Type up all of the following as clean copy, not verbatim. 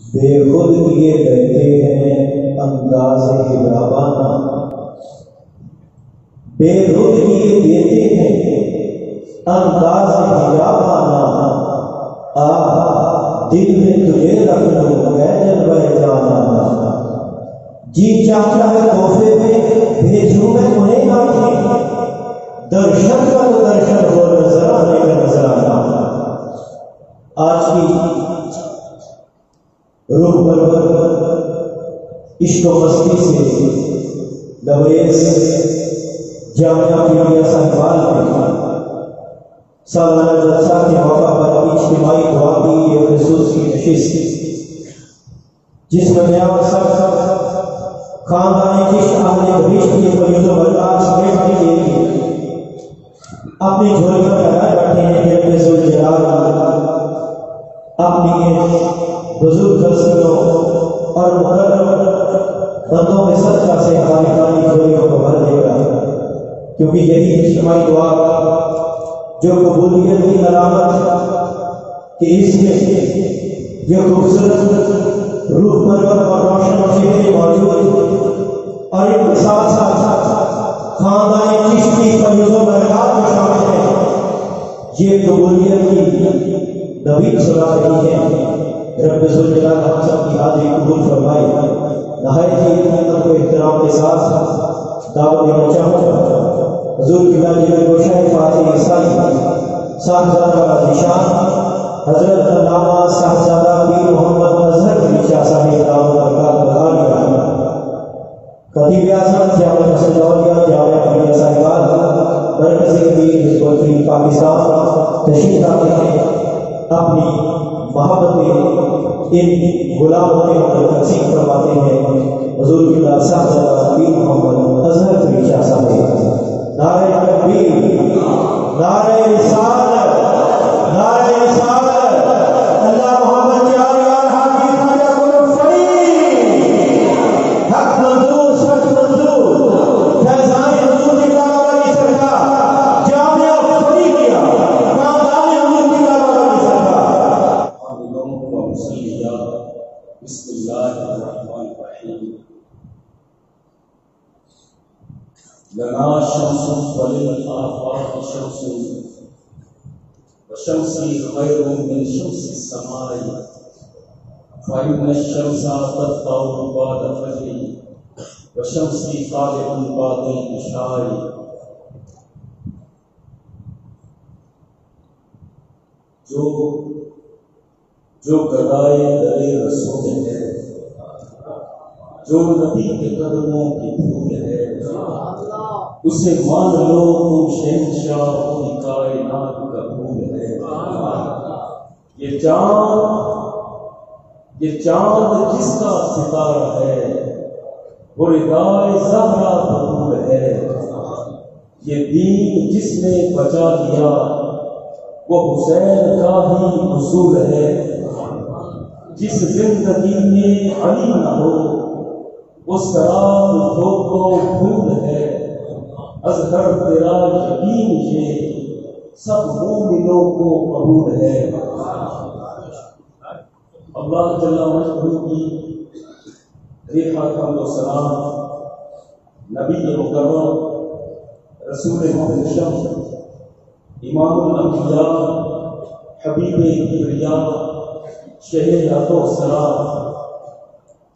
بے خود کیے کہتے ہیں انداز ہجابانہ، بے خود کیے دیتے ہیں انداز ہجابانہ، دل میں تجھے رکھ لوں میں جلوہ جانا، جی چاہتا ہے تحفے میں بھیجوں میں انہیں آنکھیں، درشن کا تو درشن ہو، نظر آنے کا نظر آنا۔ آج کی روح پرور عشق و مستی سے لبریز جامعہ پیڑیا صاحبان میں سالانہ جلسہ کے موقع پر اجتماعی دعا کی یہ خصوصی نشست، جس میں میں اور سب خاندان عشق اہل بہشت کی فیض و برکات سمیٹنے کے لیے اپنی جھولی پر لگائے بیٹھے ہیں کہ رب ذوالجلال اپنی بزرگ ہستیوں اور مقرر بندوں کے صدقہ سے ہماری خالی جھولیوں کو بھر دے گا، کیونکہ یہی اجتماعی دعا جو قبولیت کی علامت کہ اس میں یہ خوبصورت روح پرور اور روشن چہرے موجود اور ان کے ساتھ ساتھ خاندان عشق کی فیض و برکات میں شامل ہے، یہ قبولیت کی نوید سنا رہی ہے۔ رب ذوالجلال ہم سب کی حاضری قبول فرمائے۔ نہایت ہی محترم کو احترام کے ساتھ دعوت دینا چاہوں گا حضور کی جلوہ گوشہ فاتح عیسائی صاحبزادہ ذیشان حضرت علامہ صاحبزادہ پیر محمد اظہر علی صاحب دعوت برکات بغانی رحمہ، خطیب اعظم جامعہ مسجد اولیاء جامعہ پیڑیا صاحبان مرکزی امیر حزب الدین پاکستان تشریف لاتے ہیں، اپنی محبت ان غلاموں کے اندر تقسیم فرماتے ہیں۔ حضور کی نام صاحبزادہ پیر محمد اظہر علی صاحب، نعرہ تکبیر، نعرہ رسالت، نعرہ رسالت، اللہ محمد یار یار حاجی خواجہ قطب فرید، حق منظور سچ منظور، فیضان حضور کی دعوت والی سرکار، جامعہ فریدیہ، خاندان حضور کی دعوت والی سرکار۔ بسم اللہ الرحمن الرحیم۔ لنا شمس وللآفاق شمس وشمسی خیر من شمس السماء فإن الشمس تطلع بعد الفجر وشمسی طالع بعد العشاء۔ جو گدائے درے رسول ہے، جو نبی کے قدموں کی پھول ہے، اسے مان لو تم شہنشاہ پوری کائنات کا پھول ہے۔ یہ چاند جس کا ستارہ ہے، وہ ردائے زہرا بطول ہے۔ یہ دین جس نے بچا لیا، وہ حسین کا ہی اصول ہے۔ جس زندگی میں علی نہ ہو، وہ سراب دھوکہ و بھول ہے۔ اظہر تیرا یقین یہ سب مومنوں کو قبول ہے۔ اللہ جل مجدہ کی ریحہ حمد و سلام نبی مکرم رسول محتشم امام الانبیاء حبیب کبریا شہر عطا و سلام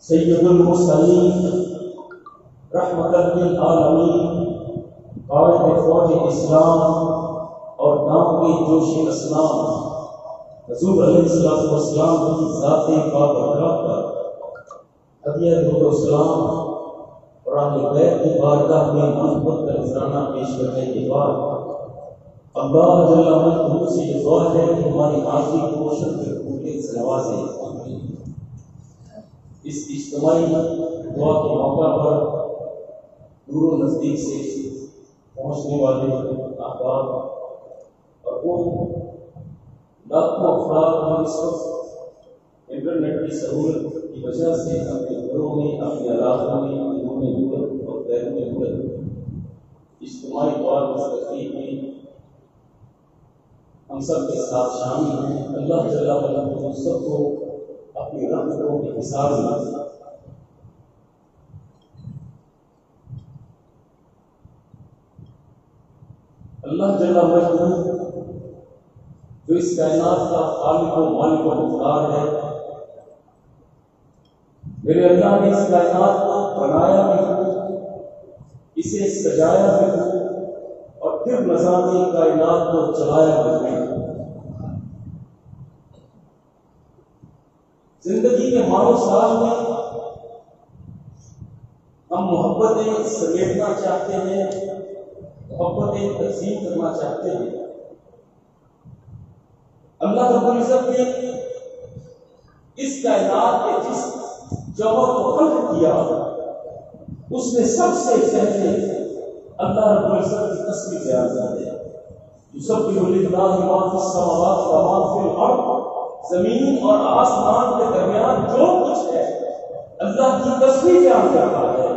سید المرسلین رحمت للعالمین قائد فوج اسلام اور نام کے جوش اسلام حضور علیہ السلام کی ذات بابرکات پر ہدیہ درود و سلام اور اہل بیت کی بارگاہ میں محبت کا نذرانہ پیش کرنے کے بعد اللہ جل مجدہ سے یہ دعا ہے کہ ہماری حاضری کو شرف قبولیت سے نوازے۔ اس اجتماعی دعا کے موقع پر دور و نزدیک سے پہنچنے والے احباب اور وہ لاکھوں افراد جو اس وقت انٹرنیٹ کی سہولت کی وجہ سے اپنے گھروں میں، اپنے علاقوں میں، اندرون ملک اور بیرون ملک اجتماعی دعا مستقبل میں ہم سب کے ساتھ شامل ہیں۔ اللہ جل وعلا سب کو اپنی رحمتوں کے حساب میں اللہ جل وعلا جو اس کائنات کا خالق و مالک و مختار ہے، میرے اللہ نے اس کائنات کو بنایا بھی، اسے سجایا بھی، اور پھر نظام کائنات کو چلایا بھی۔ زندگی کے مارو سال میں ہم محبتیں سمیٹنا چاہتے ہیں، محبتیں تقسیم کرنا چاہتے ہیں۔ اللہ رب العزت نے اس کائنات کے جس جوہر کو خلق کیا، اس نے سب سے پہلے اللہ رب العزت کی تصویر بیان کر دیا۔ یسبح للہ ما فی السماوات و ما فی الارض، زمین اور آسمان کے درمیان جو کچھ ہے اللہ کی تصویر بیان کرتا ہے۔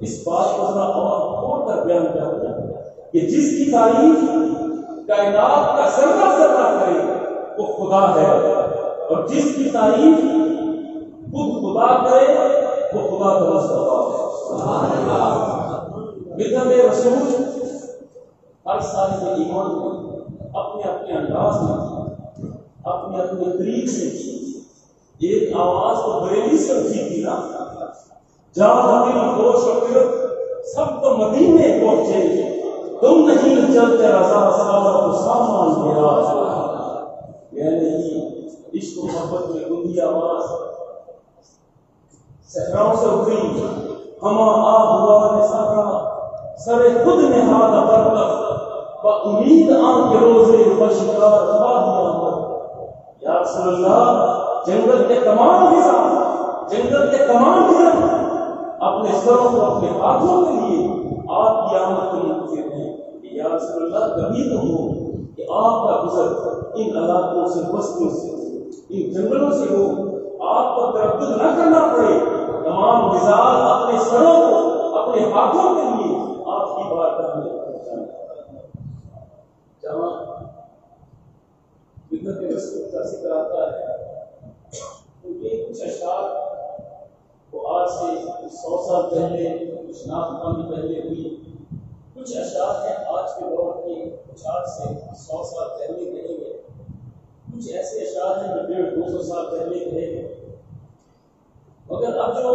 اس بات کو ذرا اور کھول کر بیان کرتا ہے کہ جس کی تعریف کائنات کا ذرہ ذرہ کرے وہ خدا ہے، اور جس کی تعریف خود خدا کرے وہ خدا کا مصطفیٰ ہے۔ سبحان اللہ۔ ملت رسول ہر صاحب ایمان میں اپنے اپنے انداز میں، اپنے اپنے طریق سے ایک آواز تو بریلی سے اٹھی تھی نا، جہاں دل دو شکر سب تو مدینے پہنچے، تم نہیں چلتے رضا سارا سامان میرا۔ یعنی عشق و محبت میں گندی آواز صحراؤں سے اتری، ہما آ ہوا نے سارا سر خود نے ہاتھ برکت با امید آن کے روزے بشکار خوا دیا ہو۔ یا رسول اللہ، جنگل کے تمام غذا، جنگل کے تمام غذا اپنے سروں کو اپنے ہاتھوں کے لیے آپ کی آمد کو منتظر ہیں کہ یا رسول اللہ کبھی تو ہو کہ آپ کا گزر ان علاقوں سے، بستیوں سے، ان جنگلوں سے ہو، آپ کو تردد نہ کرنا پڑے، تمام غذا اپنے سروں کو اپنے ہاتھوں کے لیے آپ کی بارگاہ میں پہنچانا۔ جہاں ملت رسول کا ذکر آتا ہے تو یہ کچھ اشعار وہ آج سے 100 سال پہلے، کچھ ناخوانی پہلے ہوئی، کچھ اشعار ہیں آج کے دور کے، کچھ آج سے 100 سال پہلے کہے گئے، کچھ ایسے اشعار ہیں جو 150-200 سال پہلے کہے گئے۔ مگر اب جو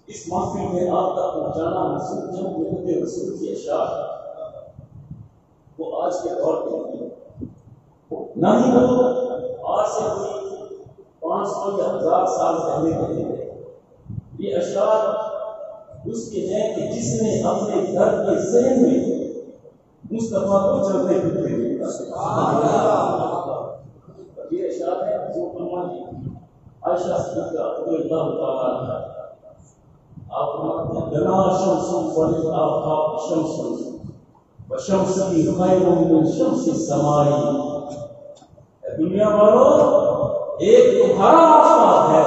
اس محفل میں آپ تک پہنچانا مقصود ہے ملت رسول کی اشعار وہ آج کے دور کے نہیں، نہ ہی وہ آج سے کوئی 500 یا 1000 سال پہلے کہے گئے۔ یہ اشعار اس کے ہیں کہ جس نے اپنے گھر کے ذہن میں مصطفیٰ کو چلتے پھرتے دیکھا۔ یہ اشعار ہے حضور اماں جی عائشہ صدیقہ رضی اللہ تعالیٰ عنہا، آپ فرماتے ہیں بنا شمس وللآفاق شمس وشمسی خیر من شمس السماء۔ دنیا والوں، ایک تمہارا آفتاب ہے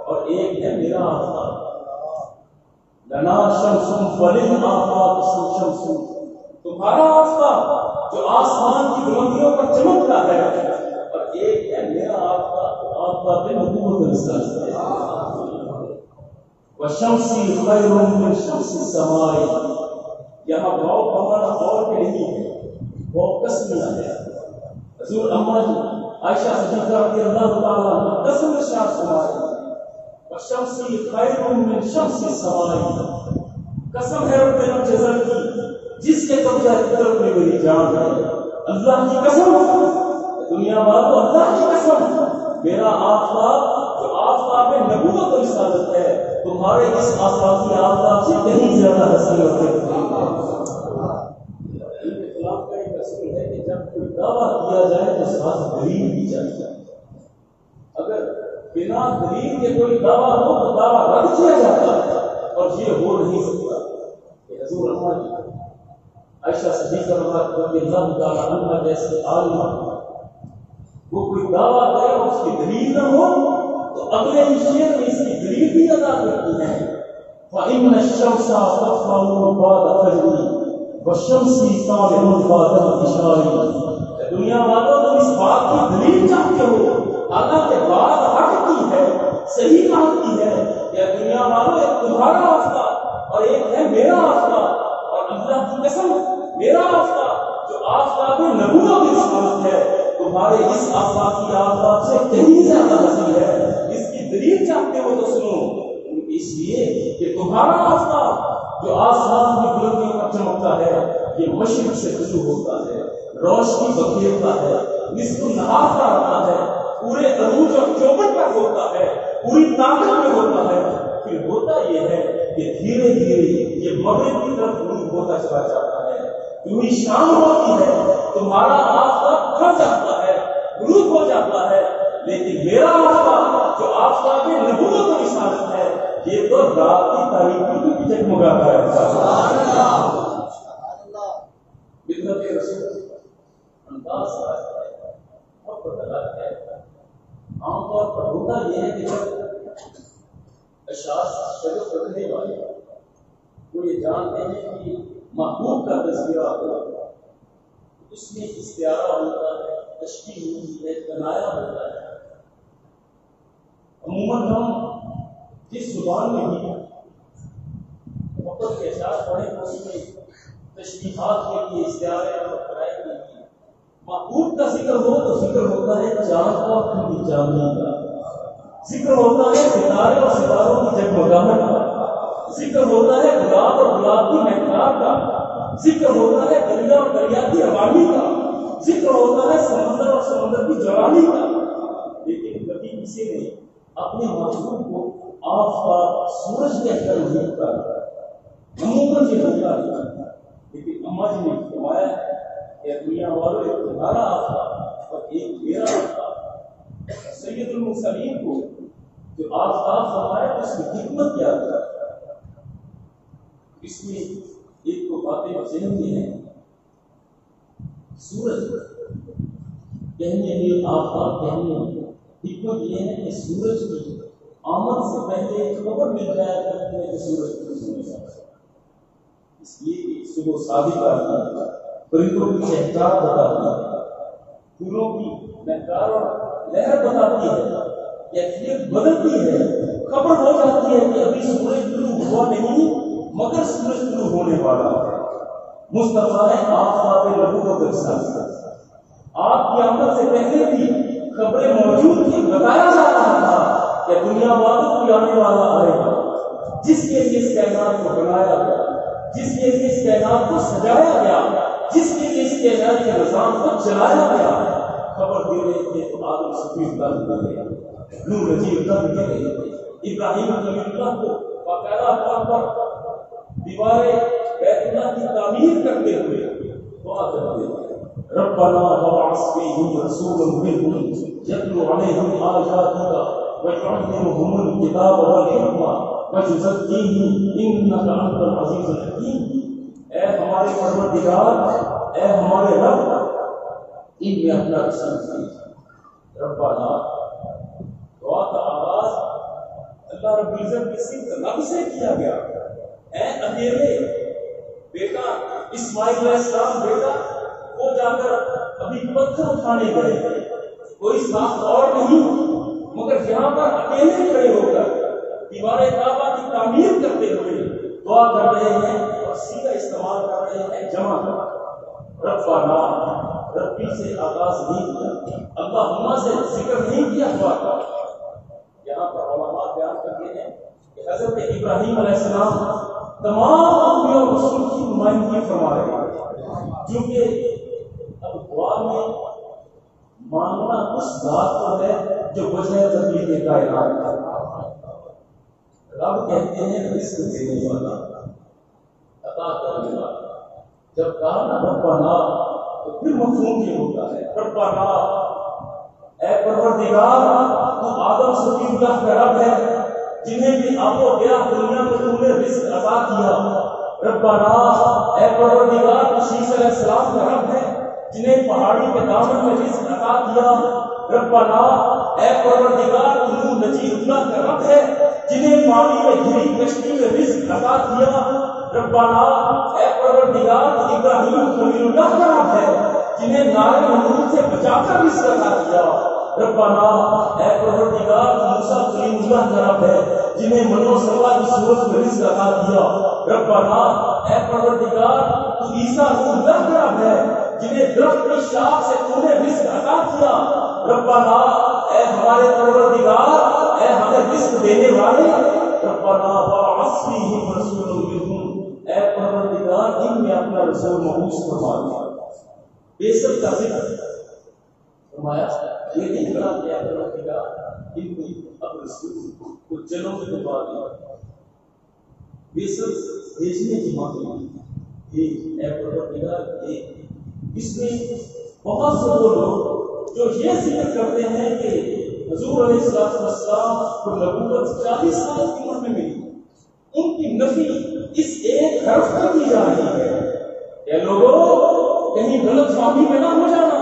اور ایک ہے میرا آفتاب۔ لنا شمس وللآفاق شمس، تمہارا آفتاب جو آسمان کی بلندیوں پر چمکتا ہے، اور ایک ہے میرا آفتاب، آفتاب نبوت رسالت ہے۔ وشمسی خیر من شمس السماء، یہاں واو ہمارا اور بھی نہیں ہے، واو قسمیہ ہے۔ حضور اماں جی عائشہ صدیقہ رضی اللہ تعالیٰ عنہا قسم ارشاد فرمائی، وشمسی خیر من شمس السماء، قسم ہے رب الجزل کی جس کے قبضہ کی طرف میں میری جان ہے۔ اللہ کی قسم، دنیا والوں اللہ کی قسم، میرا آفتاب جو آفتاب نبوت و رسالت ہے تمہارے اس آفاقی آفتاب سے کہیں زیادہ حسین اور بہترین ہے۔ خلاف کا ایک اصول ہے کہ جب کوئی دعویٰ کیا جائے تو ساتھ دلیل بھی چاہیے۔ اگر بنا دلیل کے کوئی دعویٰ ہو تو دعویٰ رد کیا جاتا ہے، اور یہ ہو نہیں سکتا کہ حضور اماں جی عائشہ صدیقہ رضی اللہ تعالیٰ عنہا جیسے عالمہ وہ کوئی دعویٰ کرے اور اس کی دلیل نہ ہو تو اگلے شعر میں اس کی دلیل بھی ادا کرتی ہیں۔ فَإِنَّ الشَّمْسَ تَطْلُعُ بَعْدَ فَجْرِ وَالشَّمْسِ طَالِعٌ بَعْدَ الْعِشَاءِ۔ دنیا والوں تم اس بات کی دلیل چاہتے ہو، اللہ کے بعد حق کی ہے، صحیح بات کی ہے کہ دنیا والوں ایک تمہارا آفتاب اور ایک ہے میرا آفتاب، اور اللہ کی قسم میرا آفتاب جو آفتاب نبوت کی رسالت ہے تمہارے اس آفاقی آفتاب سے کہیں زیادہ وسیع ہے۔ اس کی دلیل چاہتے ہو تو سنو، اس لیے کہ تمہارا آفتاب جو آسمان کی بلندیوں پر چمکتا ہے یہ مشرق سے شروع ہوتا ہے، روشنی بکھیرتا ہے، نصف النہار کا ہوتا ہے، پورے عروج اور چوبٹ پر ہوتا ہے، پوری طاقت میں ہوتا ہے، پھر ہوتا یہ ہے کہ دھیرے دھیرے یہ مغرب کی طرف غروب ہوتا چلا جاتا ہے، جو ہی شام ہوتی ہے تمہارا آفتاب کھڑ جاتا ہے، غروب ہو جاتا ہے، لیکن میرا آفتاب جو آفتاب نبوت و رسالت ہے یہ تو رات کی تاریکی میں بھی جگمگاتا ہے۔ سبحان اللہ، بدعت رسول انداز ہے، محبت الگ ہے۔ عام طور پر ہوتا یہ ہے کہ جب اشخاص شگف رکھنے والے وہ یہ جانتے ہیں کہ محبوب کا تذکرہ ہوتا ہے، اس میں استعارہ ہوتا ہے، تشبیہ ہوتی ہے، کنایا ہوتا ہے۔ عموماً ہم جس زبان میں بھی محبت کے اشعار پڑھیں اس میں تشبیہات کے لیے استعارے اور کنائے کے لیے محبوب کا ذکر ہو تو ذکر ہوتا ہے چاند اور ٹھنڈی چاندنی کا، ذکر ہوتا ہے ستارے اور ستاروں کی جگمگاہٹ کا، ذکر ہوتا ہے گلاب اور گلاب کی مہکار کا، ذکر ہوتا ہے دریا اور دریا کی روانی کا، ذکر ہوتا ہے سمندر اور سمندر کی جوانی کا، لیکن کبھی کسی نے اپنے محبوب کو آفتاب سورج کہہ کر نہیں پکارا، عموماً یہ ہوتا ہے، لیکن اماں جی نے فرمایا کہ دنیا والوں ایک تمہارا آفتاب اور ایک میرا آفتاب۔ سید المرسلین کو جو آفتاب فرمایا اس کی حکمت کیا ہے؟ اس میں ایک تو باتیں ذہن میں ہیں، سورج کہنے میں آفتاب کہنے میں حکمت یہ ہے کہ سورج کی آمد سے پہلے خبر مل جایا کرتی ہے کہ سورج کی ہونے والا ہے، اس لیے کہ صبح صادق آتی ہے، پرندوں کی چہچہٹ بتاتی ہے، پھولوں کی مہکار اور لہر بتاتی ہے، کیفیت بدلتی ہے، خبر ہو جاتی ہے کہ ابھی سورج طلوع ہوا نہیں مگر سورج طلوع ہونے والا ہے۔ مصطفیٰ ہے آفتاب نبوت و رسالت، آپ کی آمد سے پہلے بھی خبریں موجود تھیں، بتایا جا رہا تھا کہ دنیا والوں کو آنے والا آئے گا جس کے لیے اس کائنات کو بنایا گیا، جس کے لیے اس کائنات کو سجایا گیا، جس کے لیے اس کائنات کے نظام کو چلایا گیا۔ خبر دے رہے تھے تو آدم صفی اللہ دے رہے تھے، نور نجیب اللہ دے رہے تھے، ابراہیم خلیل اللہ کو باقاعدہ طور پر دیواریں بیت اللہ کی تعمیر کرتے ہوئے دعا کرتے تھے، ربنا وابعث فیہم رسولا منہم یتلو علیہم آیاتک ویعلمہم الکتاب والحکمہ ویزکیہم انک انت العزیز الحکیم۔ اے ہمارے پروردگار، اے ہمارے رب، ان میں اپنا قسم کی ربنا، دعا کا آغاز اللہ رب العزت کے صرف رب سے کیا گیا۔ اے اکیلے بیٹا اسماعیل علیہ السلام بیٹا وہ جا کر ابھی پتھر اٹھانے گئے، کوئی ساتھ اور نہیں، مگر یہاں پر اکیلے کھڑے ہو کر دیوار کعبہ کی تعمیر کرتے ہوئے دعا کر رہے ہیں اور سیدھا استعمال کر رہے ہیں جمع ربنا، ربی سے آغاز نہیں کیا، اللہم سے ذکر نہیں کیا دعا کا۔ یہاں پر علماء بیان کرتے ہیں کہ حضرت ابراہیم علیہ السلام تمام انبیاء اور رسول کی نمائندگی فرما رہے ہیں، کیونکہ اب دعا میں مانگنا اس ذات کو ہے جو وجہ تخلیق کائنات ہے۔ رب کہتے ہیں رزق دینے والا، عطا کرنے والا۔ جب کہا نا ربنا تو پھر مفہوم یہ ہوتا ہے، ربنا اے پروردگار، تو آدم صفی اللہ کا رب ہے، جنہیں بھی آپ و گیا دنیا کو تم نے رزق عطا کیا۔ ربنا اے پروردگار، شیس علیہ السلام کا رب ہے، جنہیں پہاڑی کے دامن میں رزق عطا کیا۔ ربنا اے پروردگار، نوح نجیب اللہ کا رب ہے، جنہیں پانی میں گھری کشتی میں رزق عطا کیا۔ ربنا اے پروردگار، ابراہیم خلیل اللہ کا رب ہے، جنہیں نار محمود سے بچا کر رزق عطا کیا۔ ربنا اے پروردگار موسیٰ کلیم اللہ کا رب ہے جنہیں منو سلوا کی صورت میں رزق عطا کیا. ربنا اے پروردگار تو عیسیٰ روح اللہ کا رب ہے جنہیں درخت کی شاخ سے تو نے رزق عطا کیا. ربنا اے ہمارے پروردگار اے ہمیں رزق دینے والے. ربنا وابعث فیہم رسولا منہم اے پروردگار ان میں اپنا رسول مبعوث فرما دیا. یہ سب کا ذکر فرمایا. یہ نہیں کہا کہ اے پروردگار ان کو اپنے رسول کو جنوں کے بعد یہ سب بھیجنے کی مانگ یہ اے پروردگار اس میں بہت سے وہ لوگ جو یہ ذکر کرتے ہیں کہ حضور علیہ السلام کو نبوت 40 سال کی عمر میں ملی. ان کی نفی اس ایک حرف پر کی جا رہی ہے. اے لوگوں کہیں غلط فہمی میں نہ ہو جانا.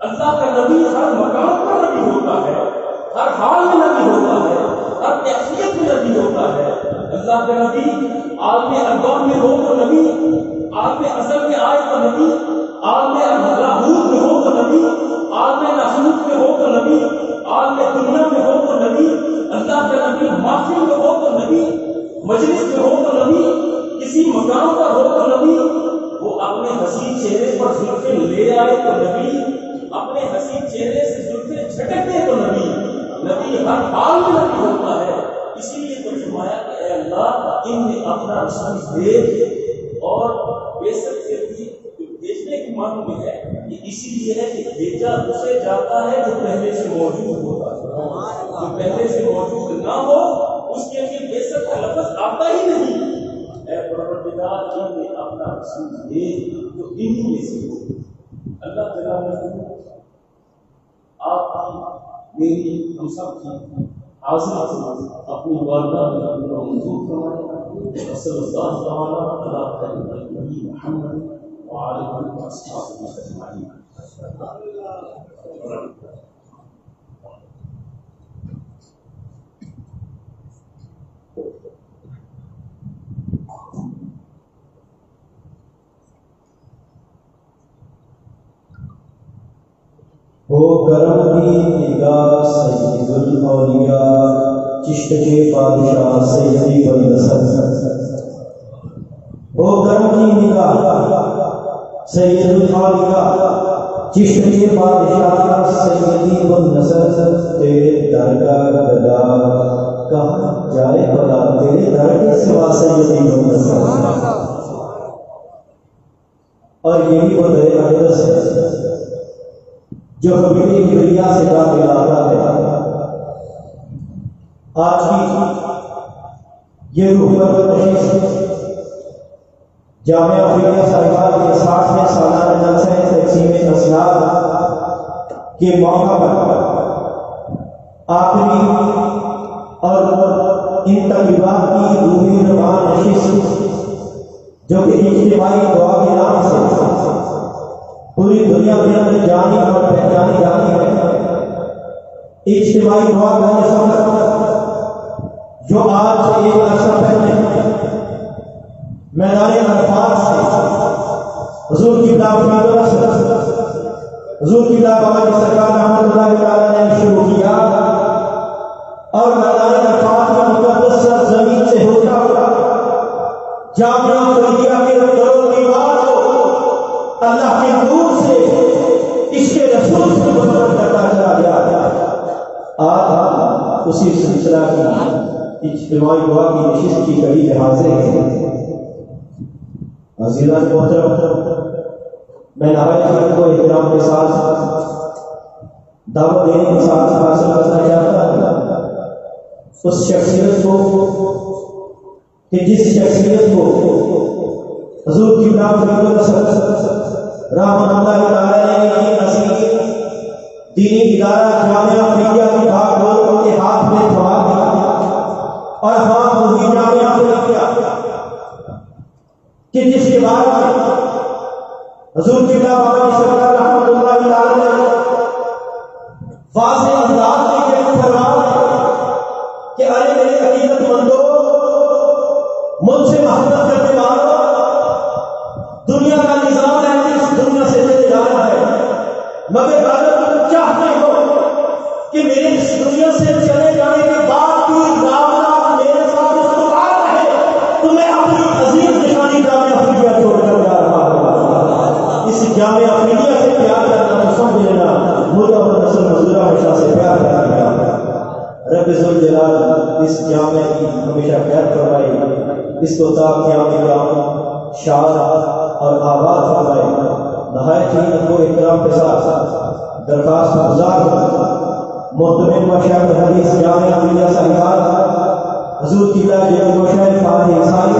اللہ کا نبی ہر مقام پر نبی ہوتا ہے, ہر حال میں نبی ہوتا ہے, ہر کیفیت میں نبی ہوتا ہے. اللہ کا نبی عالم ارواح میں ہو تو نبی, عالم ازل میں آئے تو نبی, عالم لاہوت میں ہو تو نبی, عالم ناسوت میں ہو تو نبی, عالم دنیا میں ہو تو نبی. اللہ کا نبی محفل میں ہو تو نبی, مجلس میں ہو تو نبی, کسی مقام پر ہو تو نبی. وہ اپنے حسین چہرے پر زلفیں لے آئے تو نبی, اپنے حسین چہرے سے زلفیں جھٹکتے تو نبی. نبی ہر حال میں نبی ہوتا ہے. اسی لیے تو فرمایا کہ اے اللہ ان نے اپنا رسول بھیج. اور بے شک سے بھی جو بھیجنے کی معنی میں ہے یہ اسی لیے ہے کہ بھیجا اسے جاتا ہے جو پہلے سے موجود ہوتا ہے. جو پہلے سے موجود نہ ہو اس کے لیے بے شک کا لفظ آتا ہی نہیں. اے پروردگار ان نے اپنا رسول بھیج جو انہی میں سے ہو. اللہ تعالیٰ آپ کی میری ہم سب کی حاضر اپنی والدہ میں منظور فرمائے. صلی اللہ تعالیٰ علی محمد وعلى وصحبه اجمعین. ہو کرم کی نگاہ سید الاولیاء چشت کے بادشاہ سیدی والنصر. ہو کرم کی نگاہ سید الاولیاء چشت کے بادشاہ سیدی والنصر. تیرے در کا گدا کہاں جائے بلا, تیرے در کے سوا سیدی والنصر. اور یہی وہ در اقدس ہے جو کبھی دنیا سے داخل آتا ہے. آج کی یہ روح نشست جامعہ افریقہ سرکار کے 60ویں سالانہ جلسہ تقسیم اسرار کے موقع پر آخری اور ان تقریبات کی روحی روان نشست جو کہ اجتماعی دعا کے نام سے پوری دنیا میں جانی اور پہچانی جاتی ہے. اجتماعی دعا کا یہ سفر جو آج ایک عرصہ پہلے میدان عرفات سے حضور کی حضور کی بابا کی سرکار رحمۃ اللہ تعالی نے شروع کیا اور میدان عرفات کی مقدس سرزمین سے ہوتا ہوا جامعہ افریقہ کے درو دیوار کو اللہ کے نور سے اس کے رسول سے مدد کرتا چلا گیا. آج اسی سلسلہ کی اجتماعی دعا کی نشست کی کڑی میں حاضر ہیں. عزیزان محترم, میں نہایت کو احترام کے ساتھ دعوت دینے کے ساتھ حاصل کرنا چاہتا ہوں اس شخصیت کو کہ جس شخصیت کو حضور کی رحمۃ اللہ تعالی نے عظیم دینی ادارہ جامعہ افریقہ کی بھاگ دور کے ہاتھ میں تھما دیا اور ہم وہی جامعہ افریقہ کہ جس کے بارے میں حضور کی بابا کی سرکار رحمۃ اللہ تعالی نے واضح انداز میں یہ فرمایا کہ ارے میرے عقیدت مندوں, مجھ سے محبت کرنے والوں, دنیا کا نظام ہے اس دنیا سے چلے جانا ہے, مگر اگر تم چاہتے ہو جلال اس جامعہ کی ہمیشہ خیر فرمائے، اس کو تا قیام قیامت شاد اور آباد فرمائے۔ نہایت ہی ادب و احترام کے ساتھ درخواست گزار محترم مشائخ حدیث جامعہ ملیہ صاحبات حضور کی جامع گوشہ فاتح ثانی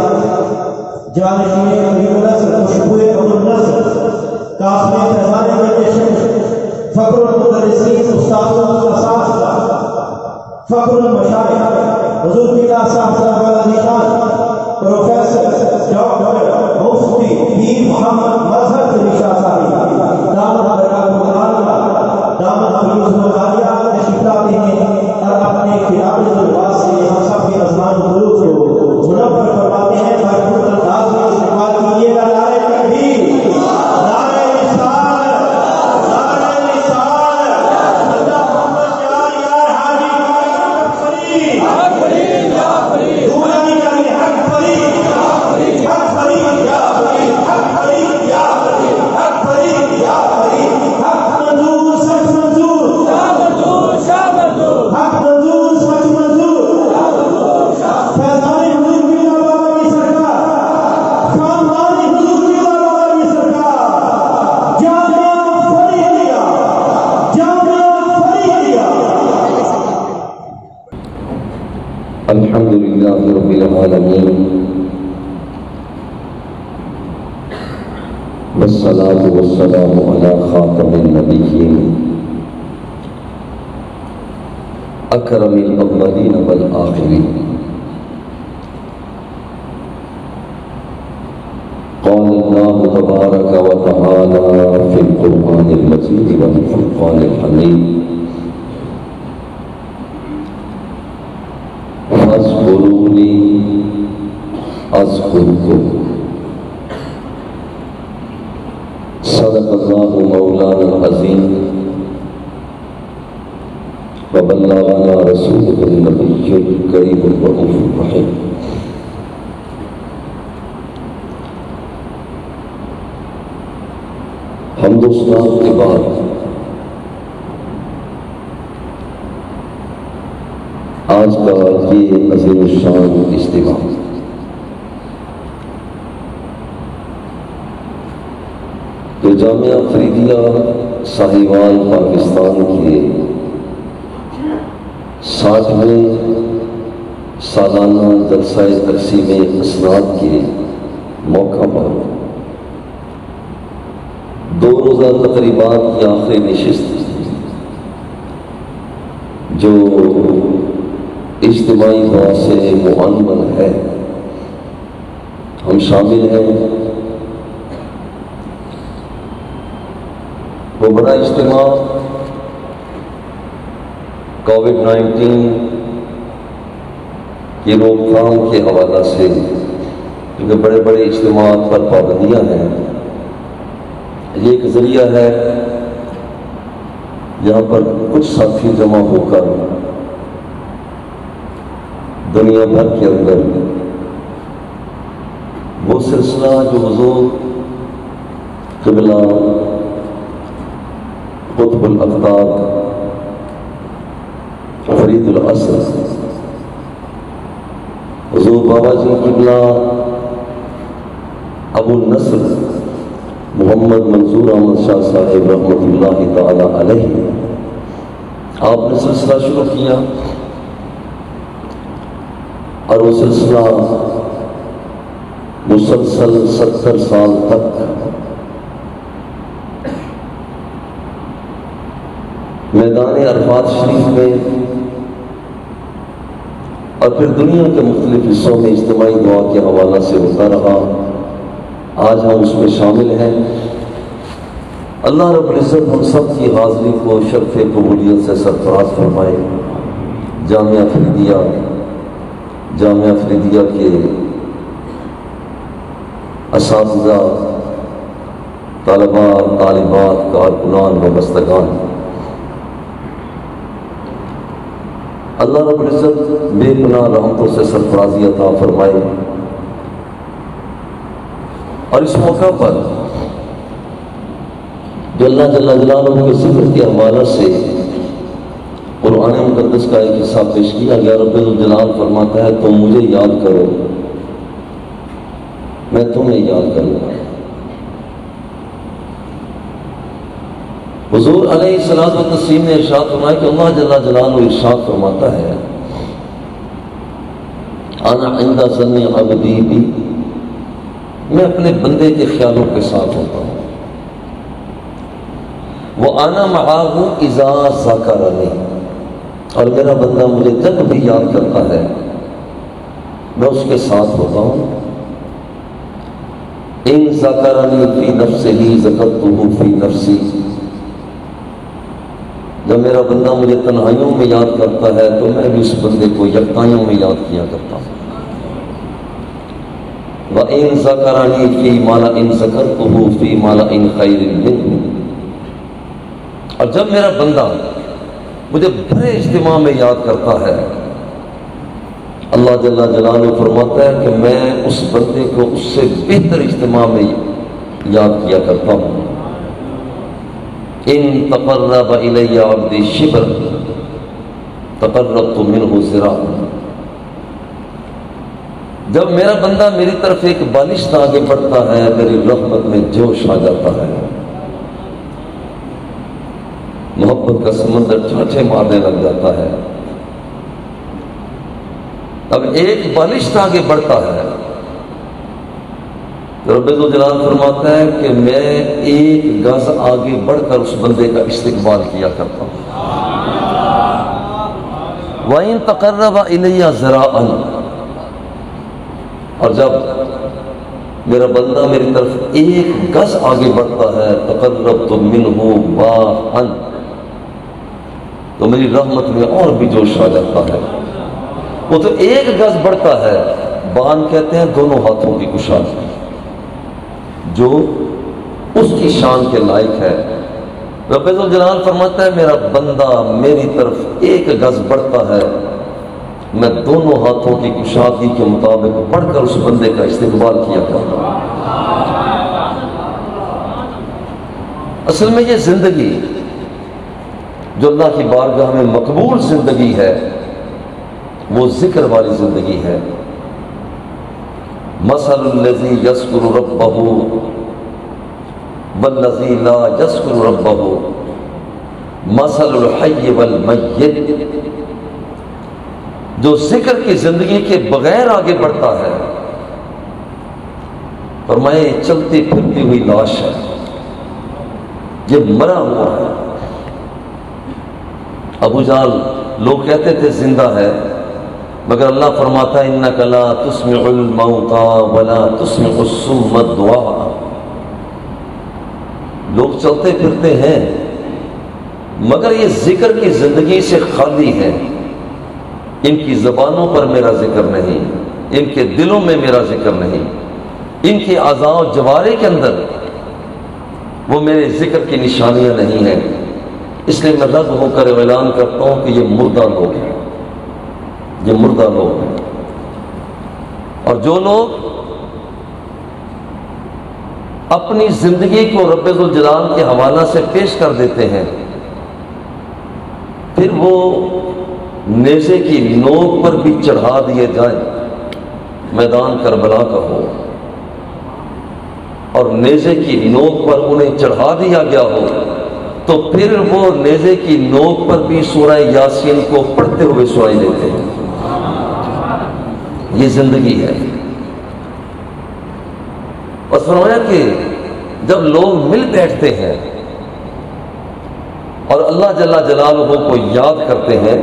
جانشین قریب النصر خوشبوئے ابو النصر کاخنے فیضان بن فخر المدرسین استاد الاساتذہ فخر المشائخ حضور کی صاحب علی خان پروفیسر ڈاکٹر مفتی پیر محمد مظہر علی شاہ صاحب دامت برکاتہ العالیہ دامت حفیظ العالیہ تشریف لاتے ہیں اور اپنے خیال الواس سے ہم سب کے ازمان قلوب کو منور فرماتے ہیں۔ بھرپور انداز میں استقبال کیجیے گا نعرہ تکبیر، نعرہ رسالت، نعرہ رسالت، اللہ محمد یار یار حاجی حق فرید، حق فرید یا فرید، دورانی کا یہ حق فرید یا فرید، حق فرید یا فرید، حق فرید یا فرید، حق فرید یا فرید، حق منظور سچ منظور، شاہ منظور شاہ منظور، حق منظور سچ منظور، شاہ منظور شاہ فیضان حضور کی بابا کی سرکار، خاندان حضور کی بابا کی سرکار، جامعہ فریدیہ، جامعہ فریدیہ۔ الحمدللہ رب العالمین والصلاة والسلام علی خاتم النبیین اکرم الاولین والآخرین۔ قال اللہ تبارک و تعالی فی القرآن المجید والفرقان الحمید فاذکرونی اذکرکم۔ صدق اللہ مولانا العظیم وبلغنا رسولہ النبی الکریم الرؤوف الرحیم۔ حمد و ثنا کے بعد آج کا یہ عظیم الشان اجتماع جو جامعہ فریدیہ ساہیوال پاکستان کے 60ویں سالانہ جلسہ تقسیم اسناد کے موقع پر 2 روزہ تقریبات کی آخری نشست جو اجتماعی دعا سے معنون ہے، ہم شامل ہیں۔ وہ بڑا اجتماع کووڈ-19 کی روک تھام کے حوالہ سے، کیونکہ بڑے بڑے اجتماعات پر پابندیاں ہیں، یہ ایک ذریعہ ہے یہاں پر کچھ ساتھی جمع ہو کر دنیا بھر کے اندر وہ سلسلہ جو حضور قبلہ قطب الاقطاب فرید العصر حضور بابا جی قبلہ ابو النصر محمد منظور احمد شاہ صاحب رحمۃ اللہ تعالی علیہ، آپ نے سلسلہ شروع کیا اور وہ سلسلہ مسلسل 70 سال تک میدان عرفات شریف میں اور پھر دنیا کے مختلف حصوں میں اجتماعی دعا کے حوالہ سے ہوتا رہا۔ آج ہم اس میں شامل ہیں۔ اللہ رب العزت ہم سب کی حاضری کو شرف قبولیت سے سرفراز فرمائے۔ جامعہ فریدیہ کے اساتذہ، طلباء، طالبات، کارکنان، وابستگان، اللہ رب العزت بے پناہ رحمتوں سے سرفرازی عطا فرمائے۔ اور اس موقع پر جو اللہ جل جلالہ کے ذکر کے حوالے سے قرآن مقدس کا ایک حصہ پیش کیا گیا، رب الجلال فرماتا ہے تم مجھے یاد کرو میں تمہیں یاد کروں گا۔ حضور علیہ الصلوۃ والتسلیم نے ارشاد فرمایا کہ اللہ جل جلالہ ارشاد فرماتا ہے انا عند ظن عبدی بی، میں اپنے بندے کے خیالوں کے ساتھ ہوتا ہوں، وَأَنَا مَعَهُ إِذَا ذَكَرَنِي، اور میرا بندہ مجھے جب بھی یاد کرتا ہے میں اس کے ساتھ ہوتا ہوں۔ إِن ذَكَرَنِي فِي نَفْسِهِ ذَكَرْتُهُ فِي نَفْسِي، جب میرا بندہ مجھے تنہائیوں میں یاد کرتا ہے تو میں بھی اس بندے کو یکتائیوں میں یاد کیا کرتا ہوں۔ وَإِن ذَكَرَنِي فِي مَلَئٍ ذَكَرْتُهُ فِي مَلَئٍ خَيْرٍ مِّنْهُ، اور جب میرا بندہ مجھے بڑے اجتماع میں یاد کرتا ہے، اللہ جل جلالہ فرماتا ہے کہ میں اس بندے کو اس سے بہتر اجتماع میں یاد کیا کرتا ہوں۔ ان تقرب الی عبدی شبرا تقربت منہ ذراعا، جب میرا بندہ میری طرف ایک بالشت آگے بڑھتا ہے میری رحمت میں جوش آ جاتا ہے، محبت کا سمندر چھاچے مارنے لگ جاتا ہے۔ اب ایک بالشت آگے بڑھتا ہے، رب الجلال فرماتا ہے کہ میں ایک گز آگے بڑھ کر اس بندے کا استقبال کیا کرتا ہوں۔ وَإِن تَقَرَّبَ إِلَيَّ ذِرَاعًا، اور جب میرا بندہ میری طرف ایک گز آگے بڑھتا ہے تقربت منہ باعًا، تو میری رحمت میں اور بھی جوش آ جاتا ہے۔ وہ تو ایک گز بڑھتا ہے، باعًا کہتے ہیں دونوں ہاتھوں کی کشادگی، جو اس کی شان کے لائق ہے۔ رب الجلال فرماتا ہے میرا بندہ میری طرف ایک گز بڑھتا ہے، میں دونوں ہاتھوں کی کشادگی کے مطابق بڑھ کر اس بندے کا استقبال کیا کرتا ہوں۔ اصل میں یہ زندگی جو اللہ کی بارگاہ میں مقبول زندگی ہے وہ ذکر والی زندگی ہے۔ مثل الذی یذکر ربہ والذی لا یذکر ربہ مثل الحی والمیت، جو ذکر کی زندگی کے بغیر آگے بڑھتا ہے فرمایا یہ چلتی پھرتی ہوئی لاش ہے، یہ مرا ہوا ہے۔ ابو جہل لوگ کہتے تھے زندہ ہے، مگر اللہ فرماتا ہے انک لا تسمع الموتى ولا تسمع الصم الدعاء، لوگ چلتے پھرتے ہیں مگر یہ ذکر کی زندگی سے خالی ہے، ان کی زبانوں پر میرا ذکر نہیں، ان کے دلوں میں میرا ذکر نہیں، ان کے اعضاء و جوارح کے اندر وہ میرے ذکر کی نشانیاں نہیں ہیں۔ اس لیے میں رد ہو کر اعلان کرتا ہوں کہ یہ مردہ لوگ ہیں، یہ مردہ لوگ ہیں۔ اور جو لوگ اپنی زندگی کو رب الجلال کے حوالہ سے پیش کر دیتے ہیں، پھر وہ نیزے کی نوک پر بھی چڑھا دیے جائیں، میدان کربلا کا ہو اور نیزے کی نوک پر انہیں چڑھا دیا گیا ہو، تو پھر وہ نیزے کی نوک پر بھی سورہ یاسین کو پڑھتے ہوئے سنائی دیتے ہیں۔ یہ زندگی ہے۔ اور فرمایا کہ جب لوگ مل بیٹھتے ہیں اور اللہ جل جلالہ کو یاد کرتے ہیں،